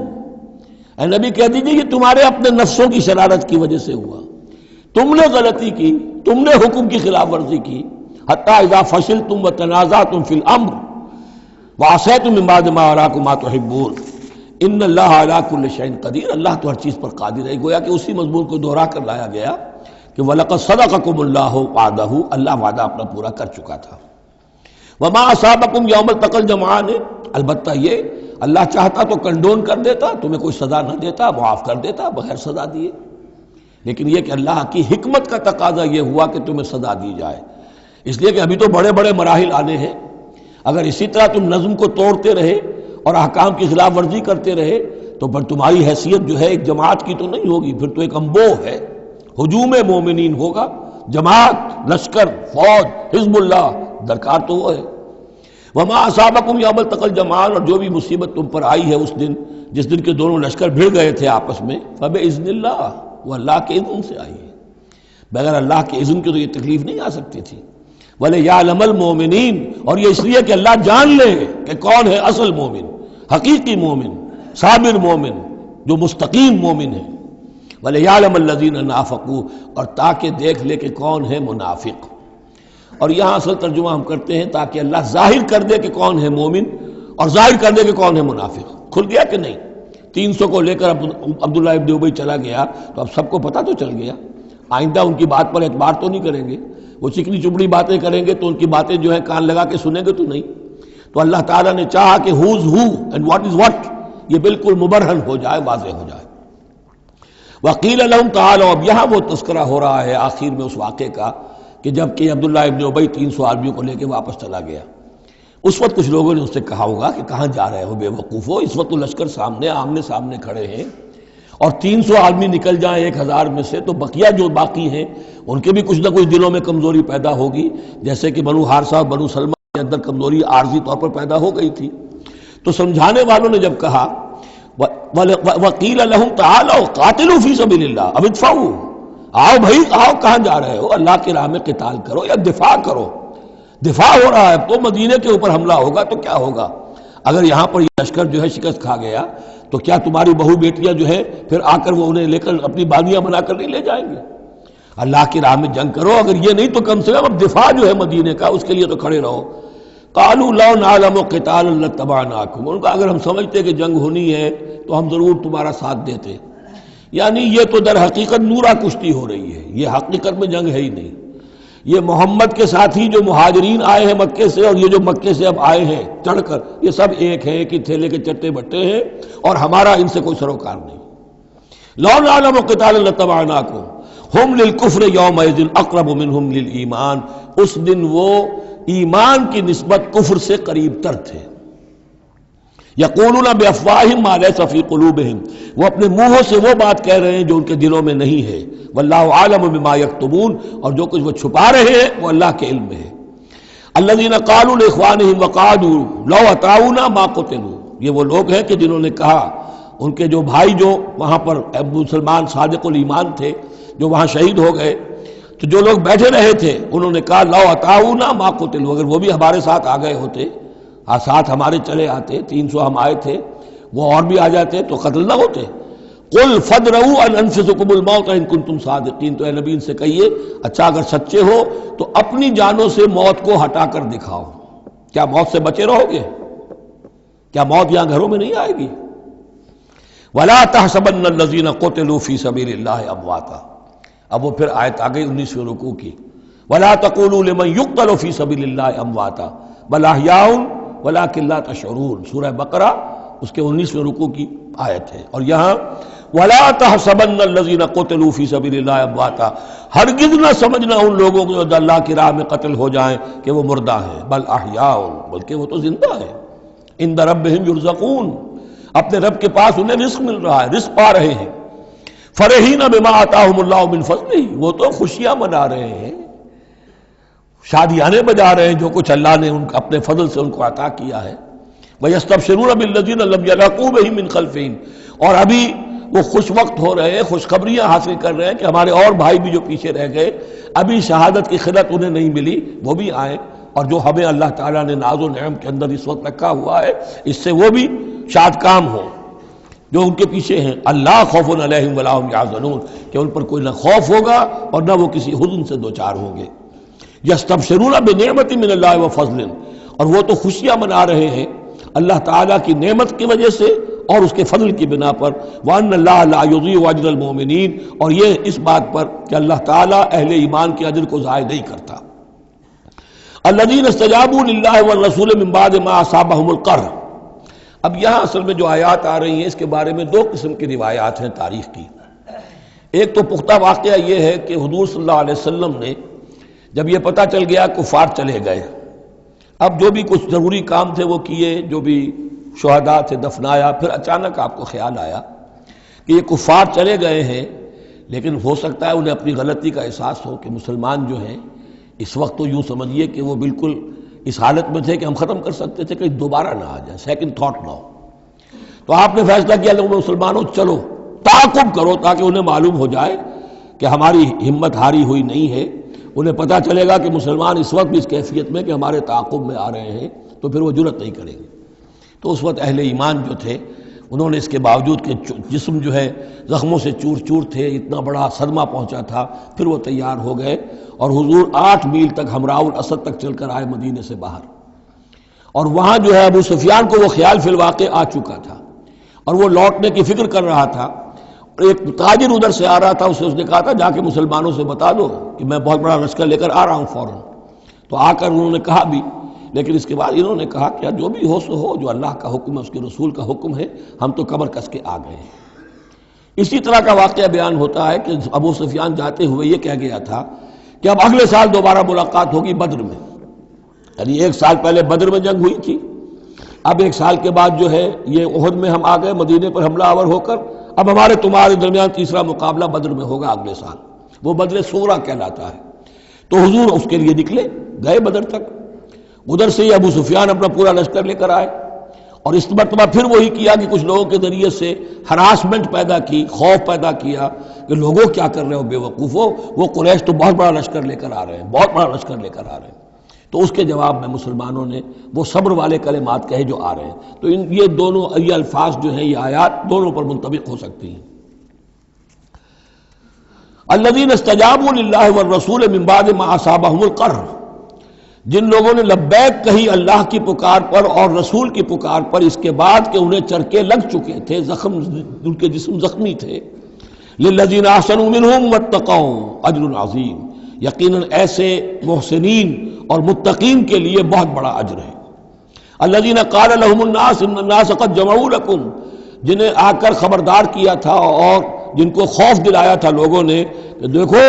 اے نبی کہہ دیجیے یہ تمہارے اپنے نفسوں کی شرارت کی وجہ سے ہوا، تم نے غلطی کی، تم نے حکم کی خلاف ورزی کی۔ حتی اذا فشلتم وتنازعتم فی الامر وعصیتم من بعد ما اراکم ما تحبون ان اللہ علی کل شیء قدیر، اللہ تو ہر چیز پر قادر ہے۔ گویا کہ اسی مضمون کو دوہرا کر لایا گیا کہ وَلَقَدْ صَدَقَكُمُ اللَّهُ وَعْدَهُ، اللہ وعدہ اپنا پورا کر چکا تھا۔ وما اصابکم یوم التقى الجمعان، البتہ یہ اللہ چاہتا تو کنڈون کر دیتا، تمہیں کوئی سزا نہ دیتا، معاف کر دیتا بغیر سزا دیے، لیکن یہ کہ اللہ کی حکمت کا تقاضا یہ ہوا کہ تمہیں سزا دی جائے، اس لیے کہ ابھی تو بڑے بڑے مراحل آنے ہیں۔ اگر اسی طرح تم نظم کو توڑتے رہے اور احکام کی خلاف ورزی کرتے رہے تو پھر تمہاری حیثیت جو ہے ایک جماعت کی تو نہیں ہوگی، پھر تو ایک انبوہ ہے، ہجوم مومنین ہوگا، جماعت، لشکر، فوج، حزب اللہ درکار تو وہ ہے۔ وما اصابکم یوم التقى الجمعان، اور جو بھی مصیبت تم پر آئی ہے اس دن جس دن کے دونوں لشکر بھڑ گئے تھے آپس میں، فباذن اللہ، وہ اللہ کے اذن سے آئی ہے، بغیر اللہ کے اذن کے تو یہ تکلیف نہیں آ سکتی تھی۔ وَلِيَعْلَمَ الْمُؤْمِنِينَ، اور یہ اس لیے کہ اللہ جان لے کہ کون ہے اصل مومن، حقیقی مومن، صابر مومن، جو مستقیم مومن ہے۔ وَلِيَعْلَمَ الَّذِينَ نَافَقُوا، اور تاکہ دیکھ لے کہ کون ہے منافق۔ اور یہاں اصل ترجمہ ہم کرتے ہیں تاکہ اللہ ظاہر کر دے کہ کون ہے مومن اور ظاہر کر دے کہ کون ہے منافق۔ کھل گیا کہ نہیں؟ 300 کو لے کر عبداللہ ابن ابی چلا گیا تو اب سب کو پتہ تو چل گیا، آئندہ ان کی بات پر اعتبار تو نہیں کریں گے، وہ چکنی چپڑی باتیں کریں گے تو ان کی باتیں جو ہیں کان لگا کے سنیں گے تو نہیں۔ تو اللہ تعالیٰ نے چاہا کہ who's who and what is what یہ بالکل مبرہن ہو جائے، واضح ہو جائے۔ وقیل لہم تعالوا، اب یہاں وہ تذکرہ ہو رہا ہے آخر میں اس واقعے کا کہ جب کہ عبداللہ ابن ابی 300 آدمیوں کو لے کے واپس چلا گیا، اس وقت کچھ لوگوں نے اس سے کہا ہوگا کہ کہاں جا رہے ہو بے وقوفو، اس وقت تو لشکر سامنے آمنے سامنے کھڑے ہیں اور 300 آدمی نکل جائیں 1000 میں سے تو بقیہ جو باقی ہیں ان کے بھی کچھ نہ کچھ دلوں میں کمزوری پیدا ہوگی، جیسے کہ بنو حارثہ بنو سلمہ کے اندر کمزوری عارضی طور پر پیدا ہو گئی تھی۔ تو سمجھانے والوں نے جب کہا وَقِيلَ لَهُمْ تَعَالَوْا قَاتِلُوا فِي سَبِيلِ اللَّهِ أَوِ ادْفَعُوا، آؤ بھائی آؤ، کہاں جا رہے ہو، اللہ کی راہ میں قتال کرو یا دفاع کرو۔ دفاع ہو رہا ہے تو مدینے کے اوپر حملہ ہوگا تو کیا ہوگا، اگر یہاں پر یہ لشکر جو ہے شکست کھا گیا تو کیا تمہاری بہو بیٹیاں جو ہے پھر آ کر وہ انہیں لے کر اپنی بانیاں بنا کر نہیں لے جائیں گے؟ اللہ کی راہ میں جنگ کرو، اگر یہ نہیں تو کم سے کم اب دفاع جو ہے مدینے کا اس کے لیے تو کھڑے رہو۔ قالوا لو نعلم قتالا لاتبعناکم، ان کا اگر ہم سمجھتے کہ جنگ ہونی ہے تو ہم ضرور تمہارا ساتھ دیتے، یعنی یہ تو در حقیقت نورا کشتی ہو رہی ہے، یہ حقیقت میں جنگ ہے ہی نہیں۔ یہ محمد کے ساتھ ہی جو مہاجرین آئے ہیں مکے سے اور یہ جو مکے سے اب آئے ہیں چڑھ کر، یہ سب ایک ہیں کہ تھیلے کے چٹے بٹے ہیں اور ہمارا ان سے کوئی سروکار نہیں۔ لو نعلم قتالا لاتبعناکم ہم للکفر یومئذ اقرب منہم للایمان، اس دن وہ ایمان کی نسبت کفر سے قریب تر تھے۔ یقولون بافواہہم ما لیس فی قلوبہم، وہ اپنے منہوں سے وہ بات کہہ رہے ہیں جو ان کے دلوں میں نہیں ہے۔ واللہ عالم بما یکتمون، اور جو کچھ وہ چھپا رہے ہیں وہ اللہ کے علم میں ہے۔ الذین قالوا لاخوانہم وقعدوا لو اطاعونا ما قتلوا، یہ وہ لوگ ہیں کہ جنہوں نے کہا، ان کے جو بھائی جو وہاں پر ابو سلمان صادق الایمان تھے جو وہاں شہید ہو گئے، تو جو لوگ بیٹھے رہے تھے انہوں نے کہا لو اطاعونا ما قتلوا، اگر وہ بھی ہمارے ساتھ آ گئے ہوتے، ساتھ ہمارے چلے آتے، 300 ہم آئے تھے، وہ اور بھی آ جاتے تو قتل نہ ہوتے۔ قل فادرؤوا عن انفسکم الموت ان کنتم صادقین، تو اے نبی ان سے کہیے اچھا اگر سچے ہو تو اپنی جانوں سے موت کو ہٹا کر دکھاؤ، کیا موت سے بچے رہو گے؟ کیا موت یہاں گھروں میں نہیں آئے گی؟ ولا تحسبن الذین قتلوا فی سبیل اللہ امواتا، اب وہ پھر آیت آ گئی 19ویں رکوع کی، ولا تقولوا لمن يقتل فی سبیل اللہ امواتا بل احیاء ولکن لا تشعرون، سورہ بقرہ اس کے 19ویں رکوع کی آیت ہے۔ اور یہاں ولا تحسبن الذین قتلوا فی سبیل اللہ امواتا، ہرگز نہ سمجھنا ان لوگوں کو جو اللہ کی راہ میں قتل ہو جائیں کہ وہ مردہ ہیں، بل احیاء، بلکہ وہ تو زندہ ہیں، عند ربہم یرزقون، اپنے رب کے پاس انہیں رزق مل رہا ہے، رزق پا رہے ہیں۔ فرحین بما آتاہم اللہ من فضلہ، وہ تو خوشیاں منا رہے ہیں، شادیانے بجا رہے ہیں جو کچھ اللہ نے اپنے فضل سے ان کو عطا کیا ہے۔ وَيَسْتَبْشِرُونَ بِالَّذِينَ لَمْ يَلْحَقُوا بِهِم مِّن خَلْفِهِمْ، اور ابھی وہ خوش وقت ہو رہے ہیں، خوشخبریاں حاصل کر رہے ہیں کہ ہمارے اور بھائی بھی جو پیچھے رہ گئے، ابھی شہادت کی خلت انہیں نہیں ملی، وہ بھی آئیں، اور جو ہمیں اللہ تعالیٰ نے ناز و نعم کے اندر اس وقت رکھا ہوا ہے اس سے وہ بھی شاد کام ہوں جو ان کے پیچھے ہیں۔ اللہ خوف علیہم ولا هم یحزنون، کہ ان پر کوئی نہ خوف ہوگا اور نہ وہ کسی حزن سے دوچار ہوں گے۔ یستبشرون بنعمت من اللہ وفضل، اور وہ تو خوشیاں منا رہے ہیں اللہ تعالیٰ کی نعمت کی وجہ سے اور اس کے فضل کی بنا پر۔ وَأَنَّ اللَّهَ لَا يُضِيعُ أَجْرَ الْمُؤْمِنِينَ، اور یہ اس بات پر کہ اللہ تعالیٰ اہل ایمان کے اجر کو ضائع نہیں کرتا۔ الَّذِينَ اسْتَجَابُوا لِلَّهِ وَالرَّسُولِ مِن بَعْدِ مَا أَصَابَهُمُ الْقَرْحُ۔ اب یہاں اصل میں جو آیات آ رہی ہیں اس کے بارے میں دو قسم کی روایات ہیں تاریخ کی۔ ایک تو پختہ واقعہ یہ ہے کہ حضور صلی اللہ علیہ وسلم نے جب یہ پتہ چل گیا کفار چلے گئے، اب جو بھی کچھ ضروری کام تھے وہ کیے، جو بھی شہداء تھے دفنایا، پھر اچانک آپ کو خیال آیا کہ یہ کفار چلے گئے ہیں، لیکن ہو سکتا ہے انہیں اپنی غلطی کا احساس ہو کہ مسلمان جو ہیں اس وقت تو یوں سمجھیے کہ وہ بالکل اس حالت میں تھے کہ ہم ختم کر سکتے تھے کہ دوبارہ نہ آ جائے، سیکنڈ تھاٹ نہ ہو۔ تو آپ نے فیصلہ کیا لوگوں مسلمانوں چلو تعاقب کرو تاکہ انہیں معلوم ہو جائے کہ ہماری ہمت ہاری ہوئی نہیں ہے، انہیں پتہ چلے گا کہ مسلمان اس وقت بھی اس کیفیت میں کہ ہمارے تعاقب میں آ رہے ہیں تو پھر وہ جرأت نہیں کریں گے۔ تو اس وقت اہل ایمان جو تھے انہوں نے اس کے باوجود کہ جسم جو ہے زخموں سے چور چور تھے، اتنا بڑا صدمہ پہنچا تھا، پھر وہ تیار ہو گئے اور حضور 8 میل تک ہمراہ الاسد تک چل کر آئے مدینے سے باہر، اور وہاں جو ہے ابو سفیان کو وہ خیال فی الواقع آ چکا تھا اور وہ لوٹنے کی فکر کر رہا تھا۔ ایک تاجر ادھر سے آ رہا تھا، اس نے کہا تھا جا کے مسلمانوں سے بتا دو کہ میں بہت بڑا لشکر لے کر آ رہا ہوں فوراً۔ تو آ کر انہوں نے کہا بھی، لیکن اس کے بعد انہوں نے کہا کہ جو بھی ہو سو ہو، جو اللہ کا حکم ہے اس کے رسول کا حکم ہے، ہم تو کمر کس کے آ گئے ہیں۔ اسی طرح کا واقعہ بیان ہوتا ہے کہ ابو سفیان جاتے ہوئے یہ کہہ گیا تھا کہ اب اگلے سال دوبارہ ملاقات ہوگی بدر میں، یعنی 1 سال پہلے بدر میں جنگ ہوئی تھی، اب 1 سال کے بعد جو ہے یہ احد میں ہم آ گئے مدینے پر حملہ آور ہو کر، اب ہمارے تمہارے درمیان تیسرا مقابلہ بدر میں ہوگا اگلے سال، وہ بدر صغریٰ کہلاتا ہے۔ تو حضور اس کے لیے نکلے، گئے بدر تک، ادھر سے ہی ابو سفیان اپنا پورا لشکر لے کر آئے، اور اس مرتبہ پھر وہی کیا کہ کچھ لوگوں کے ذریعے سے ہراسمنٹ پیدا کی، خوف پیدا کیا کہ لوگوں کیا کر رہے ہو بے وقوفو، وہ قریش تو بہت بڑا لشکر لے کر آ رہے ہیں، بہت بڑا لشکر لے کر آ رہے ہیں۔ تو اس کے جواب میں مسلمانوں نے وہ صبر والے کلمات کہے جو آ رہے ہیں۔ تو یہ دونوں یہ الفاظ جو ہیں، یہ آیات دونوں پر منطبق ہو سکتی ہیں۔ الذین استجابوا للہ والرسول من بعد ما اصابهم القرح، جن لوگوں نے لبیک کہی اللہ کی پکار پر اور رسول کی پکار پر اس کے بعد کہ انہیں چرکے لگ چکے تھے، زخم ان کے جسم زخمی تھے۔ للذین احسنوا منہم واتقوا اجر عظیم، یقیناً ایسے محسنین اور متقین کے لیے بہت بڑا اجر ہے۔ الذین قال لهم الناس ان الناس قد جمعوا لكم، جنہیں آ کر خبردار کیا تھا اور جن کو خوف دلایا تھا لوگوں نے کہ دیکھو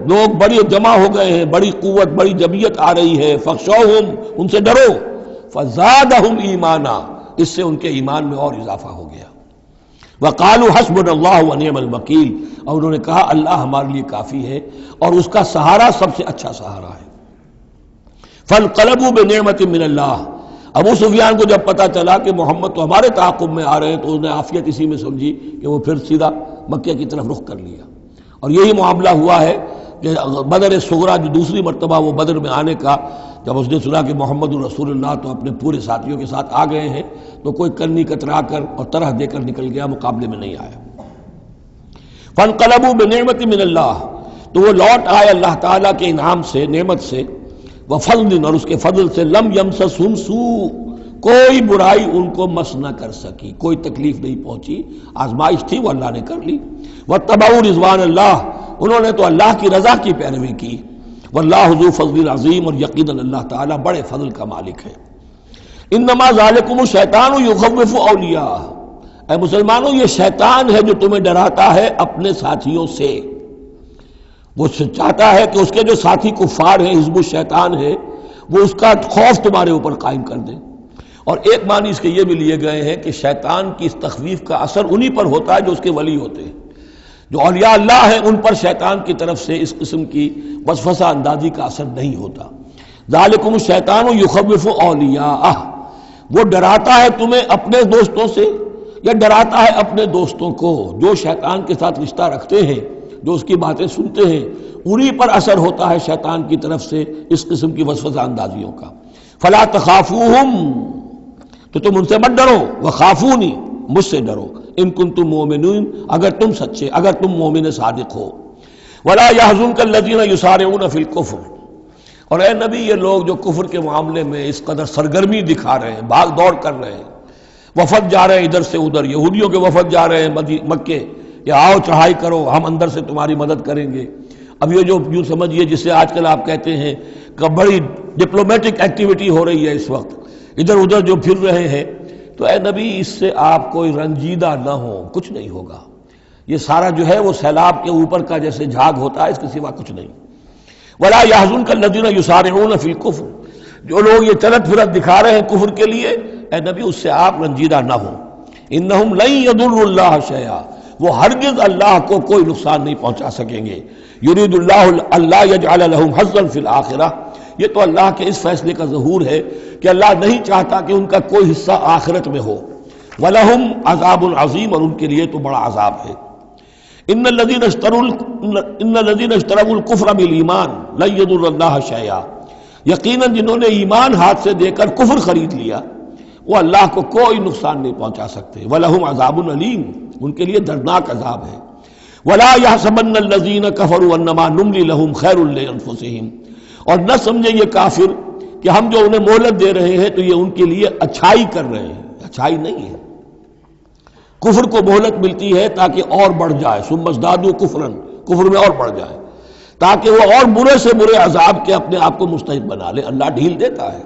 لوگ بڑی جمع ہو گئے ہیں، بڑی قوت بڑی جمعیت آ رہی ہے، فخشوہم، ان سے ڈرو، فزادہم ایمانا، اس سے ان کے ایمان میں اور اضافہ ہو گیا۔ وقالوا حسبنا اللہ ونعم الوکیل، اور انہوں نے کہا اللہ ہمارے لیے کافی ہے اور اس کا سہارا سب سے اچھا سہارا ہے۔ فانقلبوا بنعمت من اللہ، ابو سفیان کو جب پتا چلا کہ محمد تو ہمارے تعاقب میں آ رہے ہیں تو انہوں نے عافیت اسی میں سمجھی کہ وہ پھر سیدھا مکہ کی طرف رخ کر لیا، اور یہی معاملہ ہوا ہے کہ بدر صغریٰ جو دوسری مرتبہ وہ بدر میں آنے کا، جب اس نے سنا کہ محمد رسول اللہ تو اپنے پورے ساتھیوں کے ساتھ آ گئے ہیں تو کوئی کرنی کترا کر اور طرح دے کر نکل گیا، مقابلے میں نہیں آیا۔ فانقلبوا بنعمت من اللہ، تو وہ لوٹ آئے اللہ تعالیٰ کے انعام سے، نعمت سے، وفضل، اور اس کے فضل سے، لم یمسسہم سوء، کوئی برائی ان کو مس نہ کر سکی، کوئی تکلیف نہیں پہنچی، آزمائش تھی وہ اللہ نے کر لی۔ واتبعوا رضوان اللہ، انہوں نے تو اللہ کی رضا کی پیروی کی۔ واللہ ذو فضل عظیم، اور یقیناً اللہ تعالیٰ بڑے فضل کا مالک ہے۔ انما ذالکم الشیطان یخوف اولیاءہ، اے مسلمانوں یہ شیطان ہے جو تمہیں ڈراتا ہے اپنے ساتھیوں سے، وہ چاہتا ہے کہ اس کے جو ساتھی کفار ہیں، حزب الشیطان ہے، وہ اس کا خوف تمہارے اوپر قائم کر دیں۔ اور ایک معنی اس کے یہ بھی لیے گئے ہیں کہ شیطان کی اس تخویف کا اثر انہی پر ہوتا ہے جو اس کے ولی ہوتے ہیں. جو اولیاء اللہ ہیں ان پر شیطان کی طرف سے اس قسم کی وسوسہ اندازی کا اثر نہیں ہوتا. ذالکم الشیطان یخوف اولیاءہ، وہ ڈراتا ہے تمہیں اپنے دوستوں سے یا ڈراتا ہے اپنے دوستوں کو. جو شیطان کے ساتھ رشتہ رکھتے ہیں، جو اس کی باتیں سنتے ہیں، انہی پر اثر ہوتا ہے شیطان کی طرف سے اس قسم کی وسوسہ اندازیوں کا. فلا تخافوہم، تو تم ان سے مت ڈرو، وخافونی، مجھ سے ڈرو، ان کنتم مؤمنین، اگر تم سچے، اگر تم مومن صادق ہو. ولا يحزنك الذين يسارعون في الكفر، اور اے نبی یہ لوگ جو کفر کے معاملے میں اس قدر سرگرمی دکھا رہے ہیں، بھاگ دوڑ کر رہے ہیں، وفد جا رہے ہیں ادھر سے ادھر، یہودیوں کے وفد جا رہے ہیں مکے کہ آؤ چڑھائی کرو، ہم اندر سے تمہاری مدد کریں گے. اب یہ جو یوں سمجھیے جسے آج کل آپ کہتے ہیں کہ بڑی ڈپلومیٹک ایکٹیویٹی ہو رہی ہے اس وقت، ادھر ادھر جو پھر رہے ہیں، تو اے نبی اس سے آپ کوئی رنجیدہ نہ ہو، کچھ نہیں ہوگا. یہ سارا جو ہے وہ سیلاب کے اوپر کا جیسے جھاگ ہوتا ہے، اس کے سوا کچھ نہیں. ولا يحزنك الذين يسارعون في الكفر، جو لوگ یہ چلت پھرت دکھا رہے ہیں کفر کے لیے، اے نبی اس سے آپ رنجیدہ نہ ہوں. انہم لن يضروا الله شيئا، وہ ہرگز اللہ کو کوئی نقصان نہیں پہنچا سکیں گے. یرید اللہ اللہ یجعل لهم حظا فی الآخرہ، یہ تو اللہ کے اس فیصلے کا ظہور ہے کہ اللہ نہیں چاہتا کہ ان کا کوئی حصہ آخرت میں ہو. وَلَهُمْ عَذَابٌ عَظِيمٌ، اور ان کے لیے تو بڑا عذاب ہے. ان الذين اشتروا الكفر بالایمان لن يضر الله شيئا، یقیناً جنہوں نے ایمان ہاتھ سے دے کر کفر خرید لیا وہ اللہ کو کوئی نقصان نہیں پہنچا سکتے. وَلَهُمْ عَذَابٌ أَلِيمٌ، ان کے لیے دردناک عذاب ہے. وَلَا يَحْسَبَنَّ الَّذِينَ كَفَرُوا أَنَّمَا نُمْلِي لَهُمْ خَيْرٌ لِأَنفُسِهِمْ، اور نہ سمجھے یہ کافر کہ ہم جو انہیں مہلت دے رہے ہیں تو یہ ان کے لیے اچھائی کر رہے ہیں. اچھائی نہیں ہے، کفر کو مہلت ملتی ہے تاکہ اور بڑھ جائے، ثم ازدادوا کفرا، کفر میں اور بڑھ جائے، تاکہ وہ اور برے سے برے عذاب کے اپنے آپ کو مستحق بنا لے. اللہ ڈھیل دیتا ہے،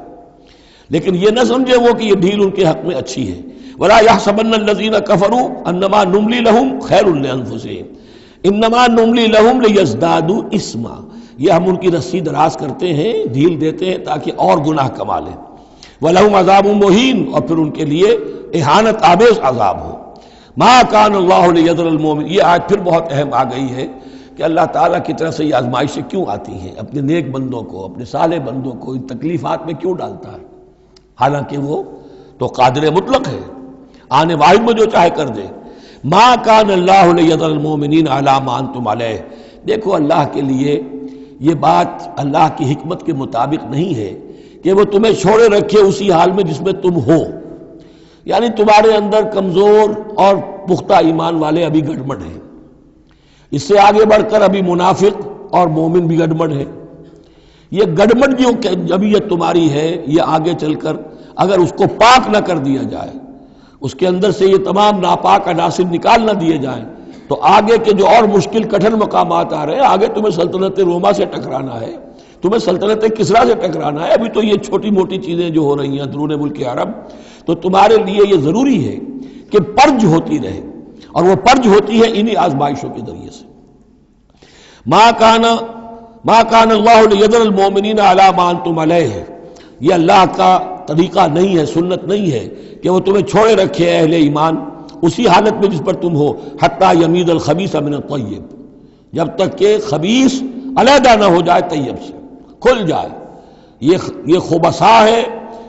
لیکن یہ نہ سمجھے وہ کہ یہ ڈھیل ان کے حق میں اچھی ہے. ولا يحسبن الذين كفروا انما نملي لهم خير لانفسهم انما نملي لهم ليزدادوا اثما، یہ ہم ان کی رسی دراز کرتے ہیں، ڈھیل دیتے ہیں تاکہ اور گناہ کما لیں. وَلَهُمْ عَذَابٌ مُهِينٌ، اور پھر ان کے لیے اہانت آمیز عذاب ہو. ما كان الله ليذر المؤمن، یہ آج پھر بہت اہم آ گئی ہے کہ اللہ تعالیٰ کی طرف سے یہ آزمائشیں کیوں آتی ہیں، اپنے نیک بندوں کو، اپنے صالح بندوں کو ان تکلیفات میں کیوں ڈالتا ہے، حالانکہ وہ تو قادر مطلق ہے، آنے واحد میں جو چاہے کر دے. ما كان الله ليذر المؤمنين على ما انتم عليه، دیکھو اللہ کے لیے یہ بات اللہ کی حکمت کے مطابق نہیں ہے کہ وہ تمہیں چھوڑے رکھے اسی حال میں جس میں تم ہو. یعنی تمہارے اندر کمزور اور پختہ ایمان والے ابھی گڑبڑ ہیں، اس سے آگے بڑھ کر ابھی منافق اور مومن بھی گڑبڑ ہے. یہ گڑبڑ جو جبیت تمہاری ہے، یہ آگے چل کر اگر اس کو پاک نہ کر دیا جائے، اس کے اندر سے یہ تمام ناپاک عناصر نکال نہ دیے جائیں، تو آگے کے جو اور مشکل کٹھن مقامات آ رہے ہیں، آگے تمہیں سلطنت روما سے ٹکرانا ہے، تمہیں سلطنت کسریٰ سے ٹکرانا ہے. ابھی تو یہ چھوٹی موٹی چیزیں جو ہو رہی ہیں درون ملک عرب، تو تمہارے لیے یہ ضروری ہے کہ پرج ہوتی رہے، اور وہ پرج ہوتی ہے انہی آزمائشوں کے ذریعے سے. ما کان اللہ لیذر المؤمنین علی ما انتم علیہ، یہ اللہ کا طریقہ نہیں ہے، سنت نہیں ہے کہ وہ تمہیں چھوڑے رکھے اہل ایمان اسی حالت میں جس پر تم ہو، حتی یمیز الخبیث من الطیب، جب تک کہ خبیث علیحدہ نہ ہو جائے طیب سے، کھل جائے. یہ خبثاء ہے،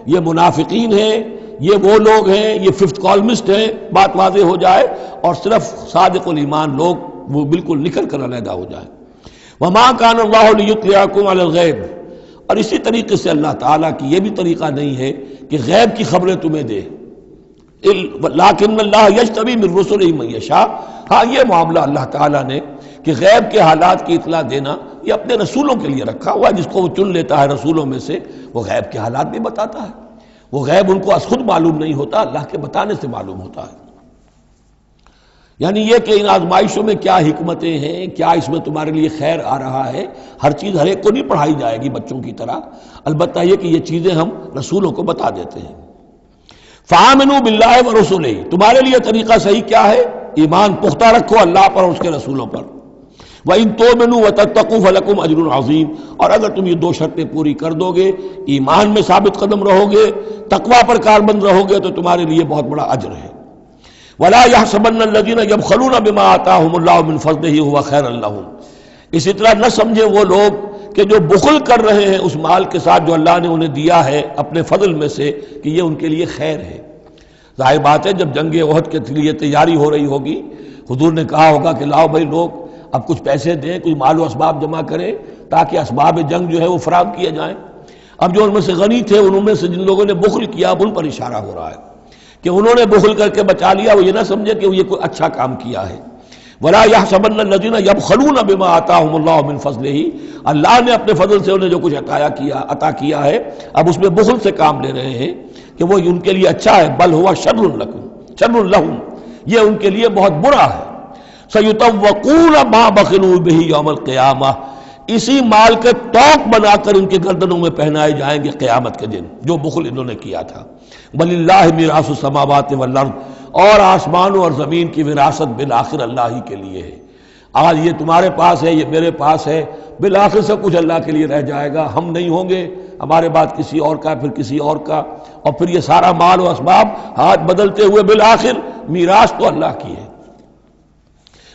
یہ منافقین ہیں، یہ وہ لوگ ہیں، یہ ففتھ کالمسٹ ہیں، بات واضح ہو جائے، اور صرف صادق الایمان لوگ وہ بالکل نکل کر علیحدہ ہو جائے. وما کان اللہ لیطلعکم علی الغیب، اور اسی طریقے سے اللہ تعالیٰ کی یہ بھی طریقہ نہیں ہے کہ غیب کی خبریں تمہیں دے. لیکن اللہ یجتبی من رسلہ من یشاء، ہاں یہ معاملہ اللہ تعالیٰ نے کہ غیب کے حالات کی اطلاع دینا یہ اپنے رسولوں کے لیے رکھا ہوا ہے. جس کو وہ چن لیتا ہے رسولوں میں سے، وہ غیب کے حالات بھی بتاتا ہے. وہ غیب ان کو از خود معلوم نہیں ہوتا، اللہ کے بتانے سے معلوم ہوتا ہے. یعنی یہ کہ ان آزمائشوں میں کیا حکمتیں ہیں، کیا اس میں تمہارے لیے خیر آ رہا ہے، ہر چیز ہر ایک کو نہیں پڑھائی جائے گی بچوں کی طرح، البتہ یہ کہ یہ چیزیں ہم رسولوں کو بتا دیتے ہیں. فآمنوا باللہ ورسلہ، تمہارے لیے طریقہ صحیح کیا ہے؟ ایمان پختہ رکھو اللہ پر اور اس کے رسولوں پر. وَإِن تُؤْمِنُوا وَتَتَّقُوا فَلَكُمْ أَجْرٌ عَظِيمٌ، اور اگر تم یہ دو شرطیں پوری کر دو گے، ایمان میں ثابت قدم رہو گے، تقوی پر کاربند رہو گے، تو تمہارے لیے بہت بڑا اجر ہے۔ وَلَا يَحْسَبَنَّ الَّذِينَ يَبْخَلُونَ بِمَا آتَاهُمُ اللَّهُ مِنْ فَضْلِهِ هُوَ خَيْرًا لَّهُمْ، اسی طرح نہ سمجھے وہ لوگ کہ جو بخل کر رہے ہیں اس مال کے ساتھ جو اللہ نے انہیں دیا ہے اپنے فضل میں سے، کہ یہ ان کے لیے خیر ہے۔ ظاہر بات ہے جب جنگ احد کے لیے تیاری ہو رہی ہوگی، حضور نے کہا ہوگا کہ لاؤ بھائی لوگ اب کچھ پیسے دیں، کچھ مال و اسباب جمع کریں تاکہ اسباب جنگ جو ہے وہ فراہم کیے جائیں۔ اب جو ان میں سے غنی تھے، انہوں میں سے جن لوگوں نے بخل کیا، اب ان پر اشارہ ہو رہا ہے کہ انہوں نے بخل کر کے بچا لیا، وہ یہ نہ سمجھے کہ یہ کوئی اچھا کام کیا ہے۔ وَلَا يَحْسَبَنَّ الَّذِينَ يَبْخَلُونَ بِمَا آتَاهُمُ اللَّهُ مِنْ فَضْلِهِ، اللہ نے اپنے فضل سے انہیں جو کچھ عطا کیا ہے، اب اس میں بخل سے کام لے رہے ہیں کہ وہ ان کے لیے اچھا ہے، بل ہوا شر لہم، یہ ان کے لیے بہت برا ہے۔ سَيُطَوَّقُونَ مَا بَخِلُوا بِهِ يَوْمَ الْقِيَامَةِ، اسی مال کے توق بنا کر ان کے گردنوں میں پہنائے جائیں گے قیامت کے دن، جو بخل انہوں نے کیا تھا۔ وَلِلَّهِ مِيرَاثُ السَّمَاوَاتِ وَالْأَرْضِ، اور آسمانوں اور زمین کی وراثت بالآخر اللہ ہی کے لیے ہے۔ آج یہ تمہارے پاس ہے، یہ میرے پاس ہے، بالآخر سب کچھ اللہ کے لیے رہ جائے گا، ہم نہیں ہوں گے، ہمارے بعد کسی اور کا، پھر کسی اور کا، اور پھر یہ سارا مال و اسباب ہاتھ بدلتے ہوئے بالآخر میراث تو اللہ کی ہے۔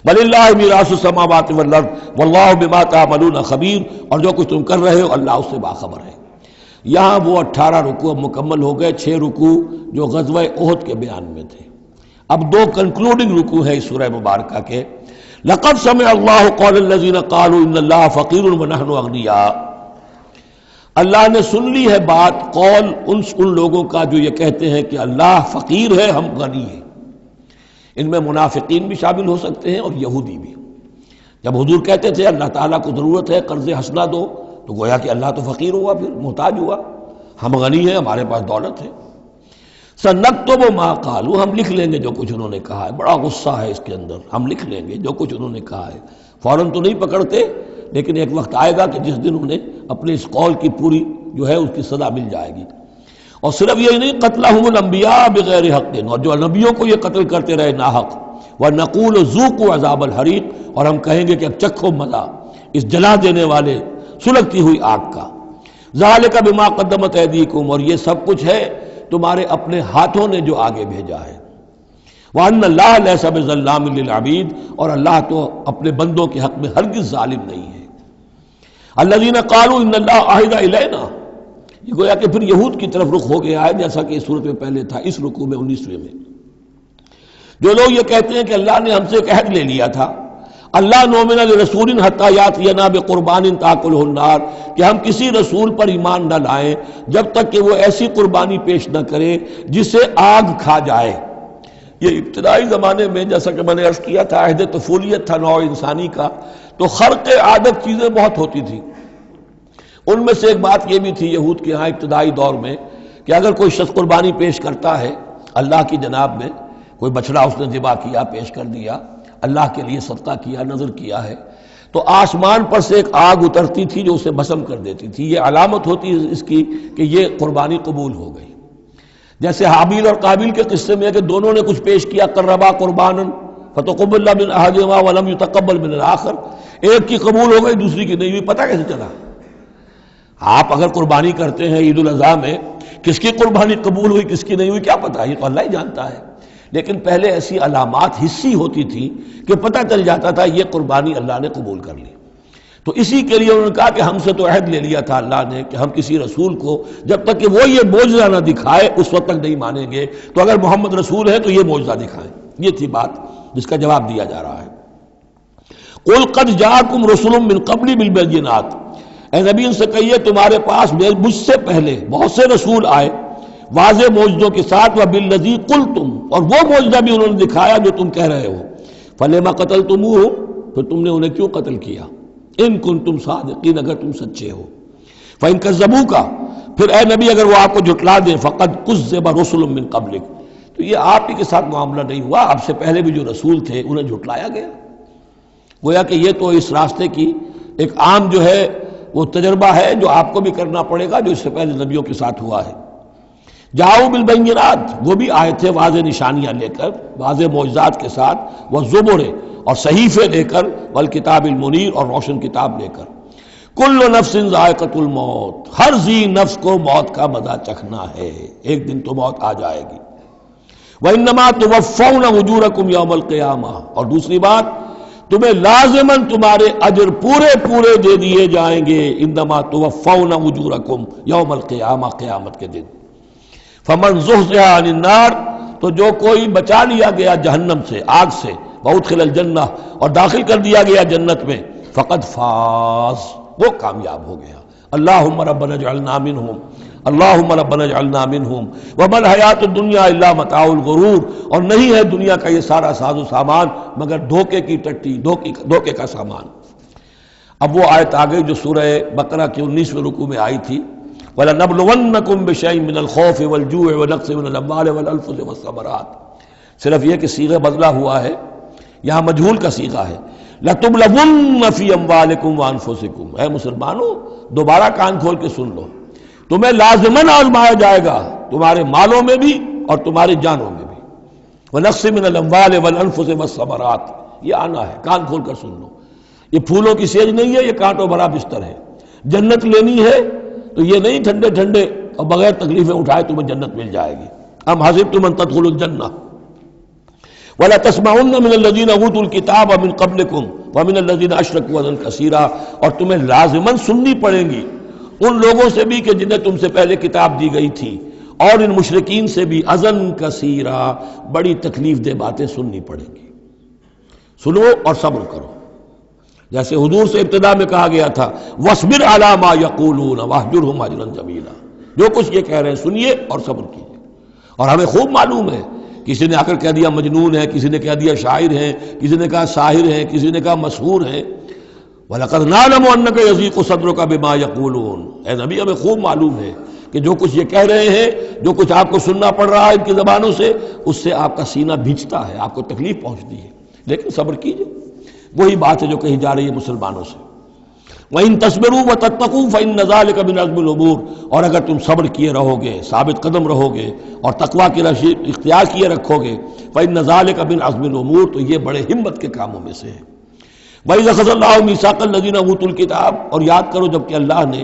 وَلِلَّهِ مِيرَاثُ السَّمَاوَاتِ وَالْأَرْضِ وَاللَّهُ بِمَا تَعْمَلُونَ خَبِيرٌ، اور جو کچھ تم کر رہے ہو اللہ اس سے باخبر ہے۔ یہاں وہ 18 رکوع مکمل ہو گئے، 6 رکوع جو غزوہ احد کے بیان میں تھے۔ اب 2 کنکلوڈنگ رکوع ہے اس سورہ مبارکہ کے۔ لَقَدْ سَمِعَ اللَّهُ قَوْلَ الَّذِينَ قَالُوا إِنَّ اللَّهَ فَقِيرٌ وَنَحْنُ أَغْنِيَاءُ، اللہ نے سن لی ہے بات، قول ان لوگوں کا جو یہ کہتے ہیں کہ اللہ فقیر ہے، ہم غنی ہیں۔ ان میں منافقین بھی شامل ہو سکتے ہیں اور یہودی بھی۔ جب حضور کہتے تھے اللہ تعالیٰ کو ضرورت ہے قرض حسنہ دو، تو گویا کہ اللہ تو فقیر ہوا، پھر محتاج ہوا، ہم غنی ہیں، ہمارے پاس دولت ہے۔ سَنَكْتُبُ مَا قَالُوا، ہم لکھ لیں گے جو کچھ انہوں نے کہا ہے۔ بڑا غصہ ہے اس کے اندر، ہم لکھ لیں گے جو کچھ انہوں نے کہا ہے۔ فوراً تو نہیں پکڑتے، لیکن ایک وقت آئے گا کہ جس دن انہیں اپنے اس قول کی پوری جو ہے اس کی سزا مل جائے گی۔ اور صرف یہی نہیں، قتلہم الانبیاء بغیر حق، اور جو نبیوں کو یہ قتل کرتے رہے ناحق، وَنَقُولُ ذُوقُوا عَذَابَ الْحَرِيقِ، اور ہم کہیں گے کہ اب چکھو مزہ اس جلا دینے والے سلگتی ہوئی آگ کا۔ ذَلِكَ بِمَا قَدَّمَتْ أَيْدِيكُمْ، اور یہ سب کچھ ہے تمہارے اپنے ہاتھوں نے جو آگے بھیجا ہے۔ وَأَنَّ اللَّهَ لَيْسَ بِظَلَّامٍ لِّلْعَبِيدِ، اور اللہ تو اپنے بندوں کے حق میں ہرگز ظالم نہیں ہے۔ الَّذِينَ قَالُوا إِنَّ اللَّهَ عَهِدَ إِلَيْنَا، یہ گویا کہ پھر یہود کی طرف رخ ہو گیا ہے، جیسا کہ اس صورت میں پہلے تھا، اس رکوع میں 19ویں میں۔ جو لوگ یہ کہتے ہیں کہ اللہ نے ہم سے ایک عہد لے لیا تھا، اللہ نؤمن لرسول حتی یاتینا بقربان تاکلہ النار، کہ ہم کسی رسول پر ایمان نہ لائیں جب تک کہ وہ ایسی قربانی پیش نہ کرے جسے آگ کھا جائے۔ یہ ابتدائی زمانے میں جیسا کہ میں نے عرض کیا تھا، عہد طفولیت تھا نوع انسانی کا، تو خرق عادت چیزیں بہت ہوتی تھی۔ ان میں سے ایک بات یہ بھی تھی یہود کے ہاں ابتدائی دور میں کہ اگر کوئی شخص قربانی پیش کرتا ہے اللہ کی جناب میں، کوئی بچڑا اس نے ذبح کیا، پیش کر دیا، اللہ کے لیے صدقہ کیا، نذر کیا ہے، تو آسمان پر سے ایک آگ اترتی تھی جو اسے بھسم کر دیتی تھی۔ یہ علامت ہوتی ہے اس کی کہ یہ قربانی قبول ہو گئی۔ جیسے حابیل اور قابیل کے قصے میں ہے کہ دونوں نے کچھ پیش کیا، قربا قربانا فتقبل من احدہما ولم یتقبل من الآخر، ایک کی قبول ہو گئی دوسری کی نہیں ہوئی۔ پتہ کیسے چلا؟ آپ اگر قربانی کرتے ہیں عید الاضحیٰ میں، کس کی قربانی قبول ہوئی کس کی نہیں ہوئی کیا پتہ، یہ تو اللہ ہی جانتا ہے۔ لیکن پہلے ایسی علامات حسی ہوتی تھی کہ پتہ چل جاتا تھا یہ قربانی اللہ نے قبول کر لی۔ تو اسی کے لیے انہوں نے کہا کہ ہم سے تو عہد لے لیا تھا اللہ نے کہ ہم کسی رسول کو جب تک کہ وہ یہ معجزہ نہ دکھائے اس وقت تک نہیں مانیں گے، تو اگر محمد رسول ہے تو یہ معجزہ دکھائیں۔ یہ تھی بات جس کا جواب دیا جا رہا ہے۔ قُلْ قَدْ جَاءَكُمْ رُسُلٌ مِّن قَبْلِي بِالْبَيِّنَاتِ، اے نبی ان سے کہیے تمہارے پاس مجھ سے پہلے بہت سے رسول آئے واضح معجزوں کے ساتھ، وَبِالَّذِي قُلْتُمْ، اور وہ معجزہ بھی انہوں نے دکھایا جو تم کہہ رہے ہو۔ فَلِمَ قَتَلْتُمُوهُمْ، پھر تم نے انہیں کیوں قتل کیا؟ ان کنتم صادقین، اگر تم سچے ہو۔ فَإِن كَذَّبُوكَ، پھر اے نبی اگر وہ آپ کو جھٹلا دیں، فَقَدْ كُذِّبَ رُسُلٌ مِّن قَبْلِكَ، تو یہ آپ ہی کے ساتھ معاملہ نہیں ہوا، آپ سے پہلے بھی جو رسول تھے انہیں جھٹلایا گیا۔ گویا کہ یہ تو اس راستے کی ایک عام جو ہے وہ تجربہ ہے جو آپ کو بھی کرنا پڑے گا جو اس سے پہلے نبیوں کے ساتھ ہوا ہے۔ جاؤ بالبینات، وہ بھی آئے تھے واضح نشانیاں لے کر، واضح معجزات کے ساتھ، والزبر، اور صحیفے لے کر، والکتاب المنیر، اور روشن کتاب لے کر۔ کل نفس ذائقۃ الموت، ہر ذی نفس کو موت کا مزہ چکھنا ہے، ایک دن تو موت آ جائے گی۔ وَإِنَّمَا تُوَفَّوْنَ أُجُورَكُمْ يَوْمَ الْقِيَامَةِ، اور دوسری بات، تمہیں لازماً تمہارے اجر پورے پورے دے دیے جائیں گے۔ انما توفون اجورکم یوم القیامہ، قیامت کے دن۔ فمن زحزح عن النار، تو جو کوئی بچا لیا گیا جہنم سے، آگ سے، وادخل الجنہ، اور داخل کر دیا گیا جنت میں، فقد فاز، وہ کامیاب ہو گیا۔ اللہم ربنا اجعلنا منہم، اللہم ربنا اجعلنا منہم، وما الحیات الدنیا الا متاع الغرور، اور نہیں ہے دنیا کا یہ سارا ساز و سامان مگر دھوکے کی ٹٹی، دھوکے کا سامان۔ اب وہ آیت آ گئی جو سورہ بقرہ کے 19ویں رکوع میں آئی تھی، وَلَنَبْلُوَنَّكُمْ بِشَيْءٍ مِّنَ الْخَوْفِ وَالْجُوعِ وَنَقْصٍ مِّنَ الْأَمْوَالِ وَالْأَنفُسِ وَالثَّمَرَاتِ، صرف یہ کہ صیغہ بدلا ہوا ہے، یہاں مجہول کا صیغہ ہے۔ لَتُبْلَوُنَّ فِي أَمْوَالِكُمْ وَأَنفُسِكُمْ، اے مسلمانوں دوبارہ کان کھول کے سن لو، تمہیں لازماً آزمایا جائے گا، تمہارے مالوں میں بھی اور تمہاری جانوں میں بھی۔ وَنَقْصٍ مِّنَ الْأَمْوَالِ وَالْأَنفُسِ وَالثَّمَرَاتِ، یہ آنا ہے، کان کھول کر سن لو۔ یہ پھولوں کی سیج نہیں ہے، یہ کانٹوں بھرا بستر ہے۔ جنت لینی ہے تو یہ نہیں ٹھنڈے ٹھنڈے اور بغیر تکلیفیں اٹھائے تمہیں جنت مل جائے گی۔ ام حسبتم ان تدخلوا الجنہ ولا تسمعن من الذين اوتوا الكتاب من قبلكم ومن الذين اشركوا اذى كثيرا، اور تمہیں لازماً سننی پڑیں گی ان لوگوں سے بھی کہ جنہیں تم سے پہلے کتاب دی گئی تھی، اور ان مشرکین سے بھی اذًا کثیرا، بڑی تکلیف دہ باتیں سننی پڑیں گی۔ سنو اور صبر کرو، جیسے حضور سے ابتدا میں کہا گیا تھا وَاصْبِرْ عَلَىٰ مَا يَقُولُونَ وَاهْجُرْهُمْ هَجْرًا جَمِيلًا، جو کچھ یہ کہہ رہے ہیں سنیے اور صبر کیجیے۔ اور ہمیں خوب معلوم ہے، کسی نے آ کر کہہ دیا مجنون ہے، کسی نے کہہ دیا شاعر ہے، کسی نے کہا ساحر ہے، کسی نے کہا مسحور ہے۔ وَلَقَدْ نَعْلَمُ أَنَّكَ يَضِيقُ صَدْرُكَ بِمَا يَقُولُونَ، اے نبی ہمیں خوب معلوم ہے کہ جو کچھ یہ کہہ رہے ہیں، جو کچھ آپ کو سننا پڑ رہا ہے ان کی زبانوں سے، اس سے آپ کا سینہ بھیجتا ہے، آپ کو تکلیف پہنچتی ہے، لیکن صبر کیجیے۔ وہی بات ہے جو کہی جا رہی ہے مسلمانوں سے، وَإِن تَصْبِرُوا وَتَتَّقُوا فَإِنَّ ذَلِكَ مِنْ عَزْمِ الْأُمُورِ، اور اگر تم صبر کیے رہو گے، ثابت قدم رہو گے اور تقویٰ کی راہ اختیار کیے رکھو گے، فَإِنَّ ذَلِكَ مِنْ عَزْمِ الْأُمُورِ، تو یہ بڑے ہمت کے کاموں میں سے ہے۔ وَإِذْ أَخَذَ اللَّهُ مِيثَاقَ الَّذِينَ أُوتُوا الْكِتَابَ، اور یاد کرو جب کہ اللہ نے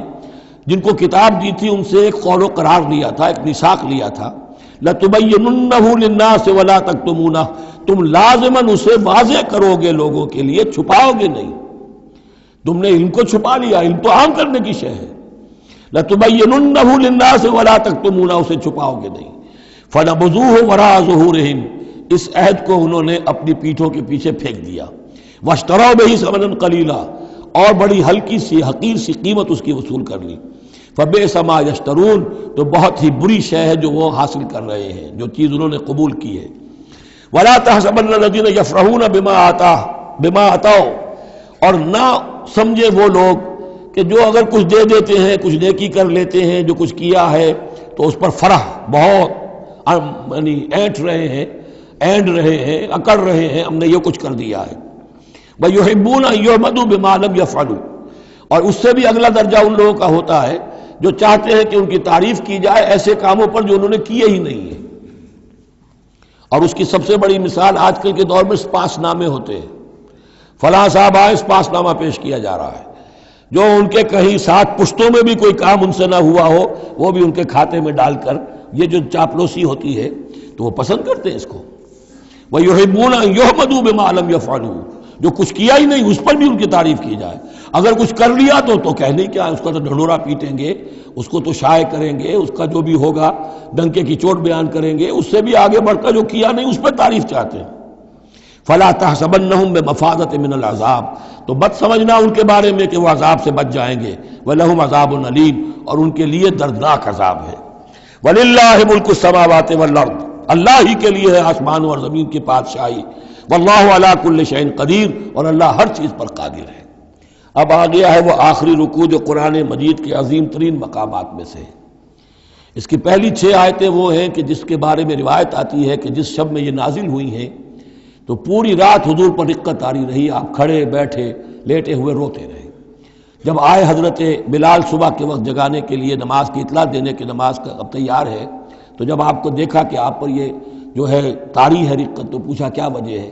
جن کو کتاب دی تھی ان سے ایک قول و قرار لیا تھا، ایک میثاق لیا تھا، لَتُبَيِّنُنَّهُ لِلنَّاسِ وَلَا تَكْتُمُونَهُ، تم لازماً اسے واضح کرو گے لوگوں کے لیے، چھپاؤ گے نہیں۔ تم نے علم کو چھپا لیا، علم تو عام کرنے کی شے ہے۔ لَتُبَيِّنُنَّهُ لِلنَّاسِ وَلَا تَكْتُمُونَهُ، اسے چھپاؤ گے نہیں۔ فَنَبَذُوهُ وَرَاءَ ظُهُورِهِمْ، اس عہد کو انہوں نے اپنی پیٹھوں کے پیچھے پھینک دیا۔ وَاشْتَرَوْا بِهِ ثَمَنًا قَلِيلًا، اور بڑی ہلکی سی حقیر سی قیمت اس کی وصول کر لی۔ فَبِئْسَ مَا يَشْتَرُونَ، تو بہت ہی بری شے ہے جو وہ حاصل کر رہے ہیں، جو چیز انہوں نے قبول کی ہے۔ وَلَا تَحْسَبَنَّ الَّذِينَ يَفْرَحُونَ بِمَا آتَاهُ، اور نہ سمجھے وہ لوگ کہ جو اگر کچھ دے دیتے ہیں، کچھ نیکی کر لیتے ہیں، جو کچھ کیا ہے تو اس پر فرح بہت یعنی اینٹ رہے ہیں، اینڈ رہے ہیں، اکڑ رہے ہیں، ہم نے یہ کچھ کر دیا ہے۔ وَيُحِبُّونَ أَن يُحْمَدُوا بِمَا لَمْ يَفْعَلُوا، اور اس سے بھی اگلا درجہ ان لوگوں کا ہوتا ہے جو چاہتے ہیں کہ ان کی تعریف کی جائے ایسے کاموں پر جو انہوں نے کیے ہی نہیں ہیں۔ اور اس کی سب سے بڑی مثال آج کل کے دور میں سپاس نامے ہوتے ہیں، فلاں صاحب آئے سپاس نامہ پیش کیا جا رہا ہے، جو ان کے کہیں 7 پشتوں میں بھی کوئی کام ان سے نہ ہوا ہو وہ بھی ان کے کھاتے میں ڈال کر، یہ جو چاپلوسی ہوتی ہے تو وہ پسند کرتے ہیں اس کو۔ وَيُحِبُّونَ أَن يُحْمَدُوا بِمَا لَمْ يَفْعَلُوا، جو کچھ کیا ہی نہیں اس پر بھی ان کی تعریف کی جائے، اگر کچھ کر لیا تو کہنے کیا، اس کا تو ڈھنڈورا پیٹیں گے، اس کو تو شائع کریں گے، اس کا جو بھی ہوگا ڈنکے کی چوٹ بیان کریں گے، اس سے بھی آگے بڑھ کر جو کیا نہیں اس پر تعریف چاہتے ہیں۔ فَلَا تَحْسَبَنَّهُمْ بِمَفَازَةٍ مِّنَ الْعَذَابِ، تو مت سمجھنا ان کے بارے میں کہ وہ عذاب سے بچ جائیں گے۔ وَلَهُمْ عَذَابٌ أَلِيمٌ، اور ان کے لیے دردناک عذاب ہے۔ وَلِلَّهِ مُلْكُ السَّمَاوَاتِ وَالْأَرْضِ، اللہ ہی کے لیے ہے آسمانوں اور زمین کی بادشاہی۔ وَاللَّهُ عَلَىٰ كُلِّ شَيْءٍ قَدِيرٌ، اور اللہ ہر چیز پر قادر ہے۔ اب آ گیا ہے وہ آخری رکوع جو قرآن مجید کے عظیم ترین مقامات میں سے ہے۔ اس کی پہلی 6 آیتیں وہ ہیں کہ جس کے بارے میں روایت آتی ہے کہ جس شب میں یہ نازل ہوئی ہیں تو پوری رات حضور پر رقت آری رہی، آپ کھڑے بیٹھے لیٹے ہوئے روتے رہے۔ جب آئے حضرت بلال صبح کے وقت جگانے کے لیے، نماز کی اطلاع دینے کہ نماز کا اب تیار ہے، تو جب آپ کو دیکھا کہ آپ پر یہ جو ہے طاری ہے رقت، تو پوچھا کیا وجہ ہے،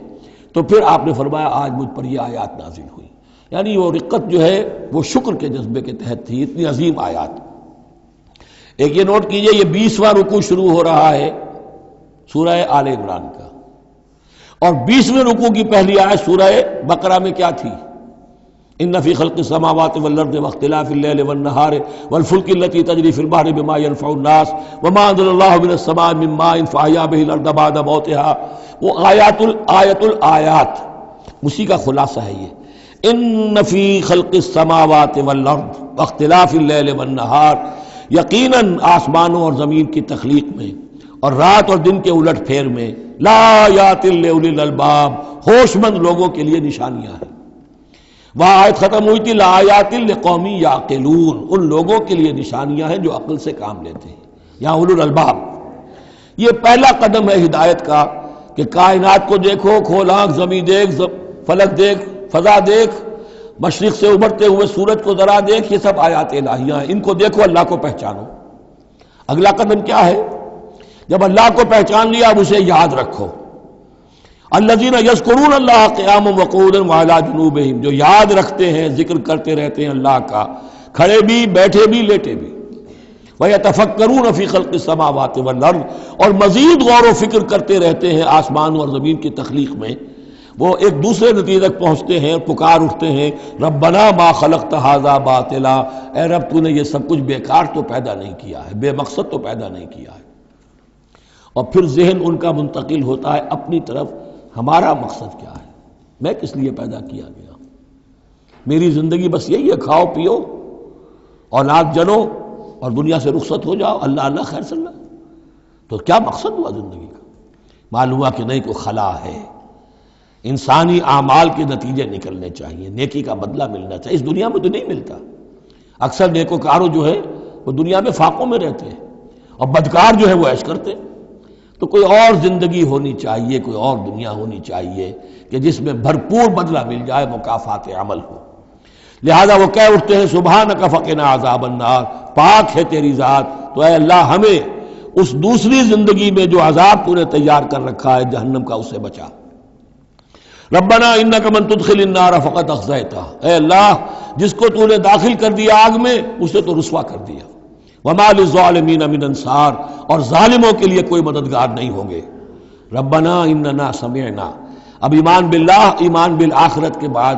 تو پھر آپ نے فرمایا آج مجھ پر یہ آیات نازل ہوئی۔ یعنی وہ رقت جو ہے وہ شکر کے جذبے کے تحت تھی، اتنی عظیم آیات۔ ایک یہ نوٹ کیجئے، یہ 20واں رکوع شروع ہو رہا ہے سورہ آل عمران کا، اور 20ویں رکوع کی پہلی آیت سورہ بقرہ میں کیا تھی؟ ان فی خلق السماوات والارض واختلاف اللیل والنہار والفلک التی تجری فی البحر بما ينفع الناس وما انزل اللہ من السماء من ماء فاحیا به الارض بعد موتها، وہ آیات الآیات، اسی کا خلاصہ ہے یہ۔ ان فی خلق السماوات والارض واختلاف اللیل والنہار، یقیناً آسمانوں اور زمین کی تخلیق میں اور رات اور دن کے الٹ پھیر میں، لا آیات لأولی الالباب، ہوش مند لوگوں کے لیے نشانیاں ہیں۔ وہاں آیت ختم ہوئی تھی لا آیات لقوم یعقلون، ان لوگوں کے لیے نشانیاں ہیں جو عقل سے کام لیتے ہیں، یا اولو الالباب۔ یہ پہلا قدم ہے ہدایت کا کہ کائنات کو دیکھو، کھول آنکھ، زمین دیکھ، فلک دیکھ، فضا دیکھ، مشرق سے ابھرتے ہوئے سورج کو ذرا دیکھ، یہ سب آیات الہیہ ہیں، ان کو دیکھو، اللہ کو پہچانو۔ اگلا قدم کیا ہے؟ جب اللہ کو پہچان لیا اب اسے یاد رکھو۔ الذین یذکرون اللہ قیاما وقعودا وعلی جنوبہم، جو یاد رکھتے ہیں، ذکر کرتے رہتے ہیں اللہ کا، کھڑے بھی، بیٹھے بھی، لیٹے بھی۔ وَيَتَفَكَّرُونَ فِي خَلْقِ السَّمَاوَاتِ وَالْأَرْضِ، اور مزید غور و فکر کرتے رہتے ہیں آسمان اور زمین کی تخلیق میں۔ وہ ایک دوسرے نتیجے تک پہنچتے ہیں، پکار اٹھتے ہیں، ربنا ما خلقت ھذا باطلا، اے رب تو نے یہ سب کچھ بیکار تو پیدا نہیں کیا ہے، بے مقصد تو پیدا نہیں کیا ہے۔ اور پھر ذہن ان کا منتقل ہوتا ہے اپنی طرف، ہمارا مقصد کیا ہے، میں کس لیے پیدا کیا گیا، میری زندگی بس یہی ہے، کھاؤ پیو، اولاد جنو اور دنیا سے رخصت ہو جاؤ، اللہ اللہ خیر صلی اللہ۔ تو کیا مقصد ہوا زندگی کا؟ معلوم ہوا کہ نہیں، کوئی خلا ہے، انسانی اعمال کے نتیجے نکلنے چاہیے، نیکی کا بدلہ ملنا چاہیے۔ اس دنیا میں تو نہیں ملتا، اکثر نیکوکاروں جو ہے وہ دنیا میں فاقوں میں رہتے ہیں، اور بدکار جو ہے وہ عیش کرتے ہیں۔ تو کوئی اور زندگی ہونی چاہیے، کوئی اور دنیا ہونی چاہیے کہ جس میں بھرپور بدلہ مل جائے، مکافات عمل ہو۔ لہذا وہ کہہ اٹھتے ہیں سبحانک فقنا عذاب النار، پاک ہے تیری ذات، تو اے اللہ ہمیں اس دوسری زندگی میں جو عذاب تو نے تیار کر رکھا ہے جہنم کا، اسے بچا۔ ربنا انک من تدخل النار فقد اخزیتہ، اے اللہ جس کو تو نے داخل کر دیا آگ میں، اسے تو رسوا کر دیا۔ وما للظالمین من انصار، اور ظالموں کے لیے کوئی مددگار نہیں ہوں گے۔ ربنا اننا سمعنا، اب ایمان باللہ، ایمان بالآخرت کے بعد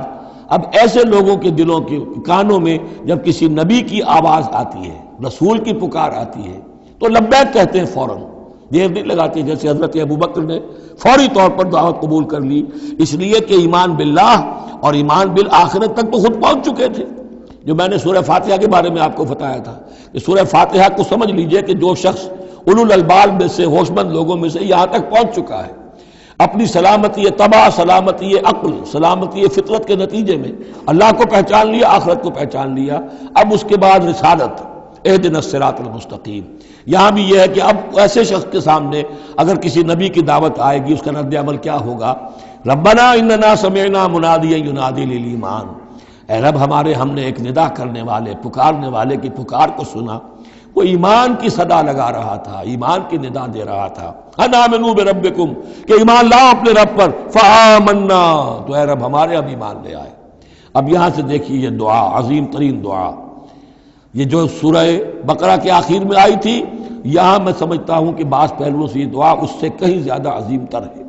اب ایسے لوگوں کے دلوں کے کانوں میں جب کسی نبی کی آواز آتی ہے، رسول کی پکار آتی ہے، تو لبیک کہتے ہیں فوراً، دیر نہیں لگاتے، جیسے حضرت ابوبکر نے فوری طور پر دعوت قبول کر لی، اس لیے کہ ایمان باللہ اور ایمان بالآخرت تک تو خود پہنچ چکے تھے۔ جو میں نے سورہ فاتحہ کے بارے میں آپ کو بتایا تھا کہ سورہ فاتحہ کو سمجھ لیجئے کہ جو شخص اولو الالباب میں سے، ہوش مند لوگوں میں سے یہاں تک پہنچ چکا ہے، اپنی سلامتی طبع، سلامتی عقل، سلامتی فطرت کے نتیجے میں اللہ کو پہچان لیا، آخرت کو پہچان لیا، اب اس کے بعد رسالت، اہدنا الصراط المستقیم۔ یہاں بھی یہ ہے کہ اب ایسے شخص کے سامنے اگر کسی نبی کی دعوت آئے گی، اس کا رد عمل کیا ہوگا؟ ربنا اننا سمعنا منادیا ینادی للایمان، اے رب ہم نے ایک ندا کرنے والے، پکارنے والے کی پکار کو سنا، وہ ایمان کی صدا لگا رہا تھا، ایمان کی ندا دے رہا تھا، ان آمنوا بربکم، کہ ایمان لاؤ اپنے رب پر، فآمنا، تو اے رب ہمارے اب ایمان لے آئے۔ اب یہاں سے دیکھیے یہ دعا، عظیم ترین دعا، یہ جو سورہ بقرہ کے آخر میں آئی تھی، یہاں میں سمجھتا ہوں کہ بعض پہلوؤں سے یہ دعا اس سے کہیں زیادہ عظیم تر ہے۔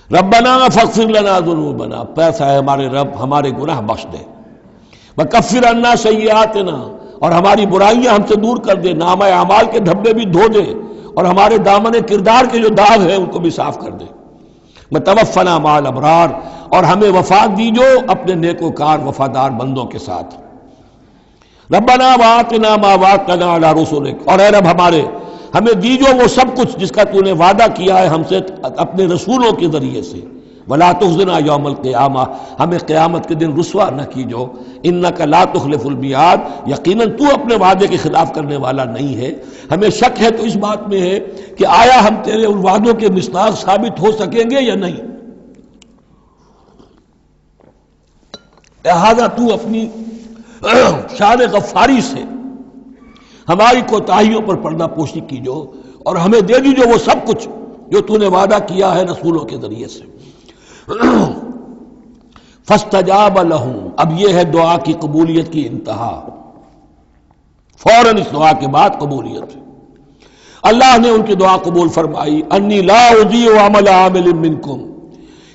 ربنا فاغفر لنا ذنوبنا، پیسہ ہے ہمارے رب ہمارے گناہ بخش دے، وکفر عنا سیئاتنا، اور ہماری برائیاں ہم سے دور کر دے، نامہ اعمال کے دھبے بھی دھو دے، اور ہمارے دامن کردار کے جو داغ ہیں ان کو بھی صاف کر دے، وتوفنا مع الابرار، اور ہمیں وفات دیجو اپنے نیکوکار وفادار بندوں کے ساتھ۔ ربنا وآتنا ما وعدتنا علی رسلک، اور اے رب ہمیں دیجو وہ سب کچھ جس کا تو نے وعدہ کیا ہے ہم سے اپنے رسولوں کے ذریعے سے، ولا تخزنا یوم القیامہ، ہمیں قیامت کے دن رسوا نہ کیجو، انک لا تخلف المیعاد، یقیناً تو اپنے وعدے کے خلاف کرنے والا نہیں ہے۔ ہمیں شک ہے تو اس بات میں ہے کہ آیا ہم تیرے ان وعدوں کے مصداق ثابت ہو سکیں گے یا نہیں، لہذا تو اپنی شان غفاری سے ہماری کوتاہیوں پر پردہ پوشی کیجو اور ہمیں دے دیجو وہ سب کچھ جو تو نے وعدہ کیا ہے رسولوں کے ذریعے سے۔ فاستجاب لہم، اب یہ ہے دعا کی قبولیت کی انتہا، فوراً اس دعا کے بعد قبولیت۔ اللہ نے ان کی دعا قبول فرمائی، انی لا اضیع عمل عامل منکم،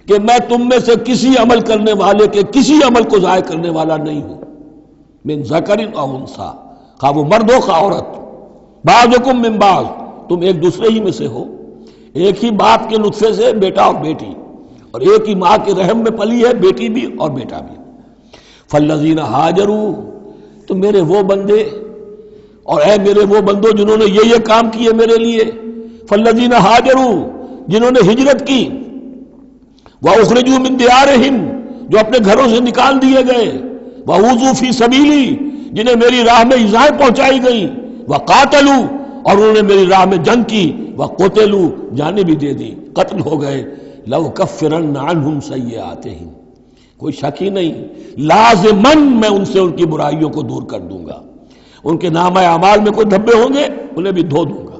کہ میں تم میں سے کسی عمل کرنے والے کے کسی عمل کو ضائع کرنے والا نہیں ہوں، من ذکر او انثی، خواہ وہ مرد ہو خواہ عورت، بعضکم من بعض، تم ایک دوسرے ہی میں سے ہو، ایک ہی باپ کے نطفے سے بیٹا اور بیٹی، اور ایک ہی ماں کے رحم میں پلی ہے بیٹی بھی اور بیٹا بھی۔ فالذین ہاجروا، تو میرے وہ بندے اور اے میرے وہ بندوں جنہوں نے یہ کام کیے میرے لیے، فالذین ہاجروا، جنہوں نے ہجرت کی، وَأُخْرِجُوا مِن دِيَارِهِمْ، جو اپنے گھروں سے نکال دیے گئے، وَأُوذُوا فِي سَبِيلِي، جنہیں میری راہ میں ایذائیں پہنچائی گئیں، وَقَاتَلُوا، اور انہوں نے میری راہ میں جنگ کی، وَقُتِلُوا، جانیں بھی دے دی، قتل ہو گئے، لَأُكَفِّرَنَّ عَنْهُمْ سَيِّئَاتِهِمْ، کوئی شک ہی نہیں، لازماً میں ان سے ان کی برائیوں کو دور کر دوں گا، ان کے نامہ اعمال میں کوئی دھبے ہوں گے انہیں بھی دھو دوں گا،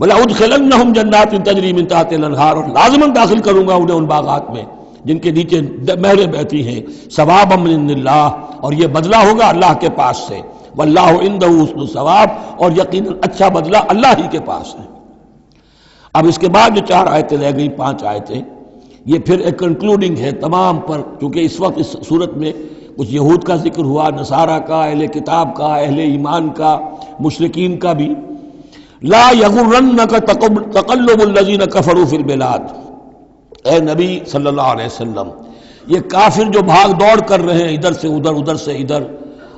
وَلَأُدْخِلَنَّهُمْ جَنَّاتٍ تَجْرِي مِن تَحْتِهَا الْأَنْهَارُ، اور لازماً داخل کروں گا انہیں ان باغات میں جن کے نیچے نہریں بہتی ہیں، ثوابا من اللہ، اور یہ بدلہ ہوگا اللہ کے پاس سے، واللہ عنده حسن الثواب، اور یقیناً اچھا بدلہ اللہ ہی کے پاس ہے۔ اب اس کے بعد جو 4 آیتیں رہ گئی، 5 آیتیں، یہ پھر ایک کنکلوڈنگ ہے تمام پر، چونکہ اس وقت اس صورت میں کچھ یہود کا ذکر ہوا، نصارہ کا، اہل کتاب کا، اہل ایمان کا، مشرکین کا بھی۔ لا یغرنک تقلب الذین کفروا فی البلاد، اے نبی صلی اللہ علیہ وسلم، یہ کافر جو بھاگ دوڑ کر رہے ہیں ادھر سے ادھر، ادھر سے ادھر،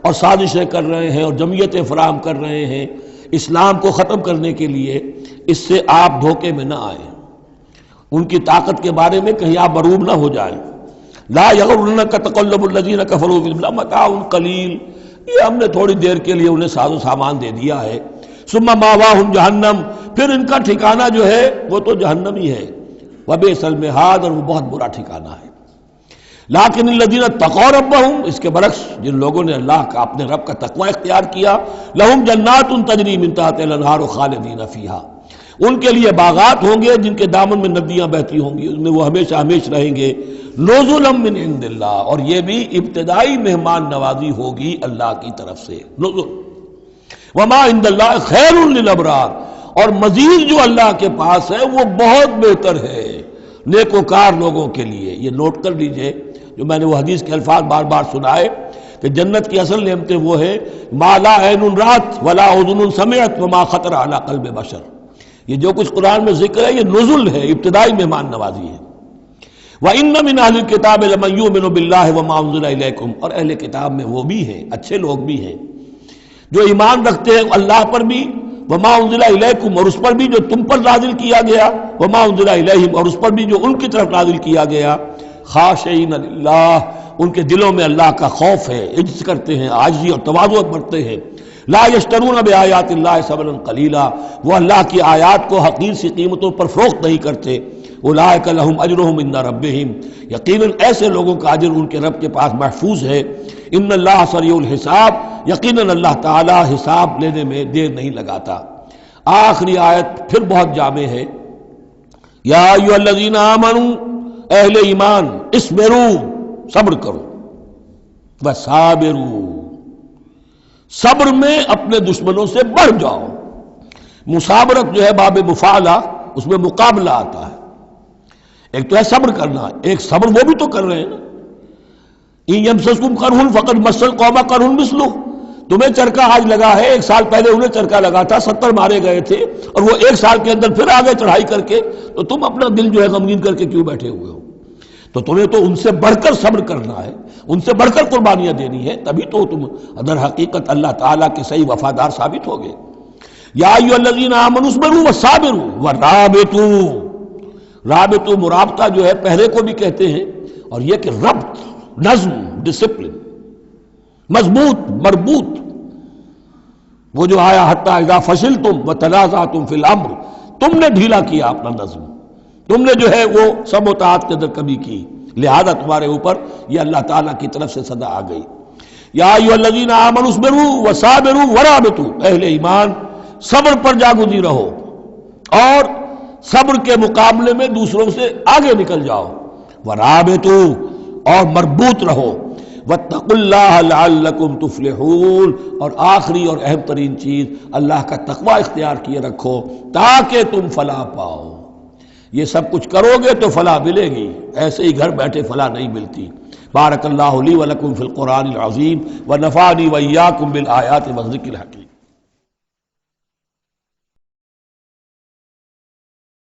اور سازشیں کر رہے ہیں اور جمعیتیں فراہم کر رہے ہیں اسلام کو ختم کرنے کے لیے، اس سے آپ دھوکے میں نہ آئیں، ان کی طاقت کے بارے میں کہیں آپ مروب نہ ہو جائیں۔ لا یغرنک تقلب الذین کفروا فی البلاد متاع قلیل، یہ ہم نے تھوڑی دیر کے لیے انہیں ساز و سامان دے دیا ہے، ثم ماواہم جہنم، پھر ان کا ٹھکانہ جو ہے وہ تو جہنم ہی ہے، وبئس المہاد، اور وہ بہت برا ٹھکانہ ہے۔ لیکن الذین اتقوا ربہم، اس کے برعکس جن لوگوں نے اللہ کا اپنے رب کا تقوی اختیار کیا، لہم جنات تجری من تحتہا الانہار خالدین فیہا، ان کے لیے باغات ہوں گے جن کے دامن میں ندیاں بہتی ہوں گی، ان میں وہ ہمیشہ ہمیشہ رہیں گے، نزلا من عند اللہ، اور یہ بھی ابتدائی مہمان نوازی ہوگی اللہ کی طرف سے، نزل، وما عند اللہ خیر للابرار، اور مزید جو اللہ کے پاس ہے وہ بہت بہتر ہے نیکوکار لوگوں کے لیے۔ یہ نوٹ کر لیجئے، جو میں نے وہ حدیث کے الفاظ بار بار سنائے کہ جنت کی اصل نعمتیں وہ ہے ما لا عین رات ولا اذن سمعت وما خطر علی قلب بشر، یہ جو کچھ قرآن میں ذکر ہے یہ نزل ہے، ابتدائی مہمان نوازی ہے۔ وَإِنَّ مِنْ أَهْلِ الْكِتَابِ لَمَن يُؤْمِنُ بِاللَّهِ وَمَا أُنزِلَ إِلَيْكُمْ، اور اہل کتاب میں وہ بھی ہیں، اچھے لوگ بھی ہیں جو ایمان رکھتے ہیں اللہ پر بھی، وما انزل الیکم، اور اس پر بھی جو تم پر نازل کیا گیا، وما انزل الیہم، اور اس پر بھی جو ان کی طرف نازل کیا گیا، خاشعین للہ، ان کے دلوں میں اللہ کا خوف ہے، عجز کرتے ہیں، عاجزی اور تواضع برتتے ہیں، لا یشترون بآیات اللہ ثمنا قلیلا، وہ اللہ کی آیات کو حقیر سی قیمتوں پر فروخت نہیں کرتے، اولئک لہم اجرہم عند ربہم، یقیناً ایسے لوگوں کا اجر ان کے رب کے پاس محفوظ ہے، ان اللہ سریع الحساب، یقیناً اللہ تعالی حساب لینے میں دیر نہیں لگاتا۔ آخری آیت پھر بہت جامع ہے، یا ایھا الذین آمنوا، اہل ایمان، اصبروا، صبر کرو، وصابروا، صبر میں اپنے دشمنوں سے بڑھ جاؤ۔ مصابرت جو ہے باب مفعلہ، اس میں مقابلہ آتا ہے، ایک تو ہے صبر کرنا، ایک صبر وہ بھی تو کر رہے ہیں نا، ان یمسسکم قرح فقد مس القوم قرح مثلہ، تمہیں چرکا آج لگا ہے، 1 سال پہلے انہیں چرکا لگا تھا، 70 مارے گئے تھے، اور وہ 1 سال کے اندر پھر آگے چڑھائی کر کے، تو تم اپنا دل جو ہے غمگین کر کے کیوں بیٹھے ہوئے ہو؟ تو تمہیں تو ان سے بڑھ کر صبر کرنا ہے، ان سے بڑھ کر قربانیاں دینی ہے، تبھی تو تم در حقیقت اللہ تعالیٰ کے صحیح وفادار ثابت ہوگے۔ یا ایھا الذین آمنوا اصبروا وصابروا ورابطوا، رابطوا مرابطہ جو ہے پہرے کو بھی کہتے ہیں، اور یہ کہ ربط، نظم، ڈسپلن، مضبوط، مربوط، وہ جو آیا حتی اذا فشلتم وتنازعتم فی الامر، تم نے ڈھیلا کیا اپنا نظم، تم نے جو ہے وہ سب اطاعت کے اندر کمی کی، لہذا تمہارے اوپر یہ اللہ تعالیٰ کی طرف سے صدا آ گئی۔ یا ایھا الذین آمنوا اصبروا وصابروا ورابطوا، اہل ایمان صبر پر جاگزی رہو اور صبر کے مقابلے میں دوسروں سے آگے نکل جاؤ، ورابطوا اور مربوط رہو، واتقوا اللہ لعلکم تفلحون، اور آخری اور اہم ترین چیز اللہ کا تقوی اختیار کیے رکھو تاکہ تم فلاح پاؤ۔ یہ سب کچھ کرو گے تو فلاح ملے گی، ایسے ہی گھر بیٹھے فلاح نہیں ملتی۔ بارک اللہ لی ولکم فی القرآن العظیم ونفعنی وإیاکم بالآیات والذکر الحکیم۔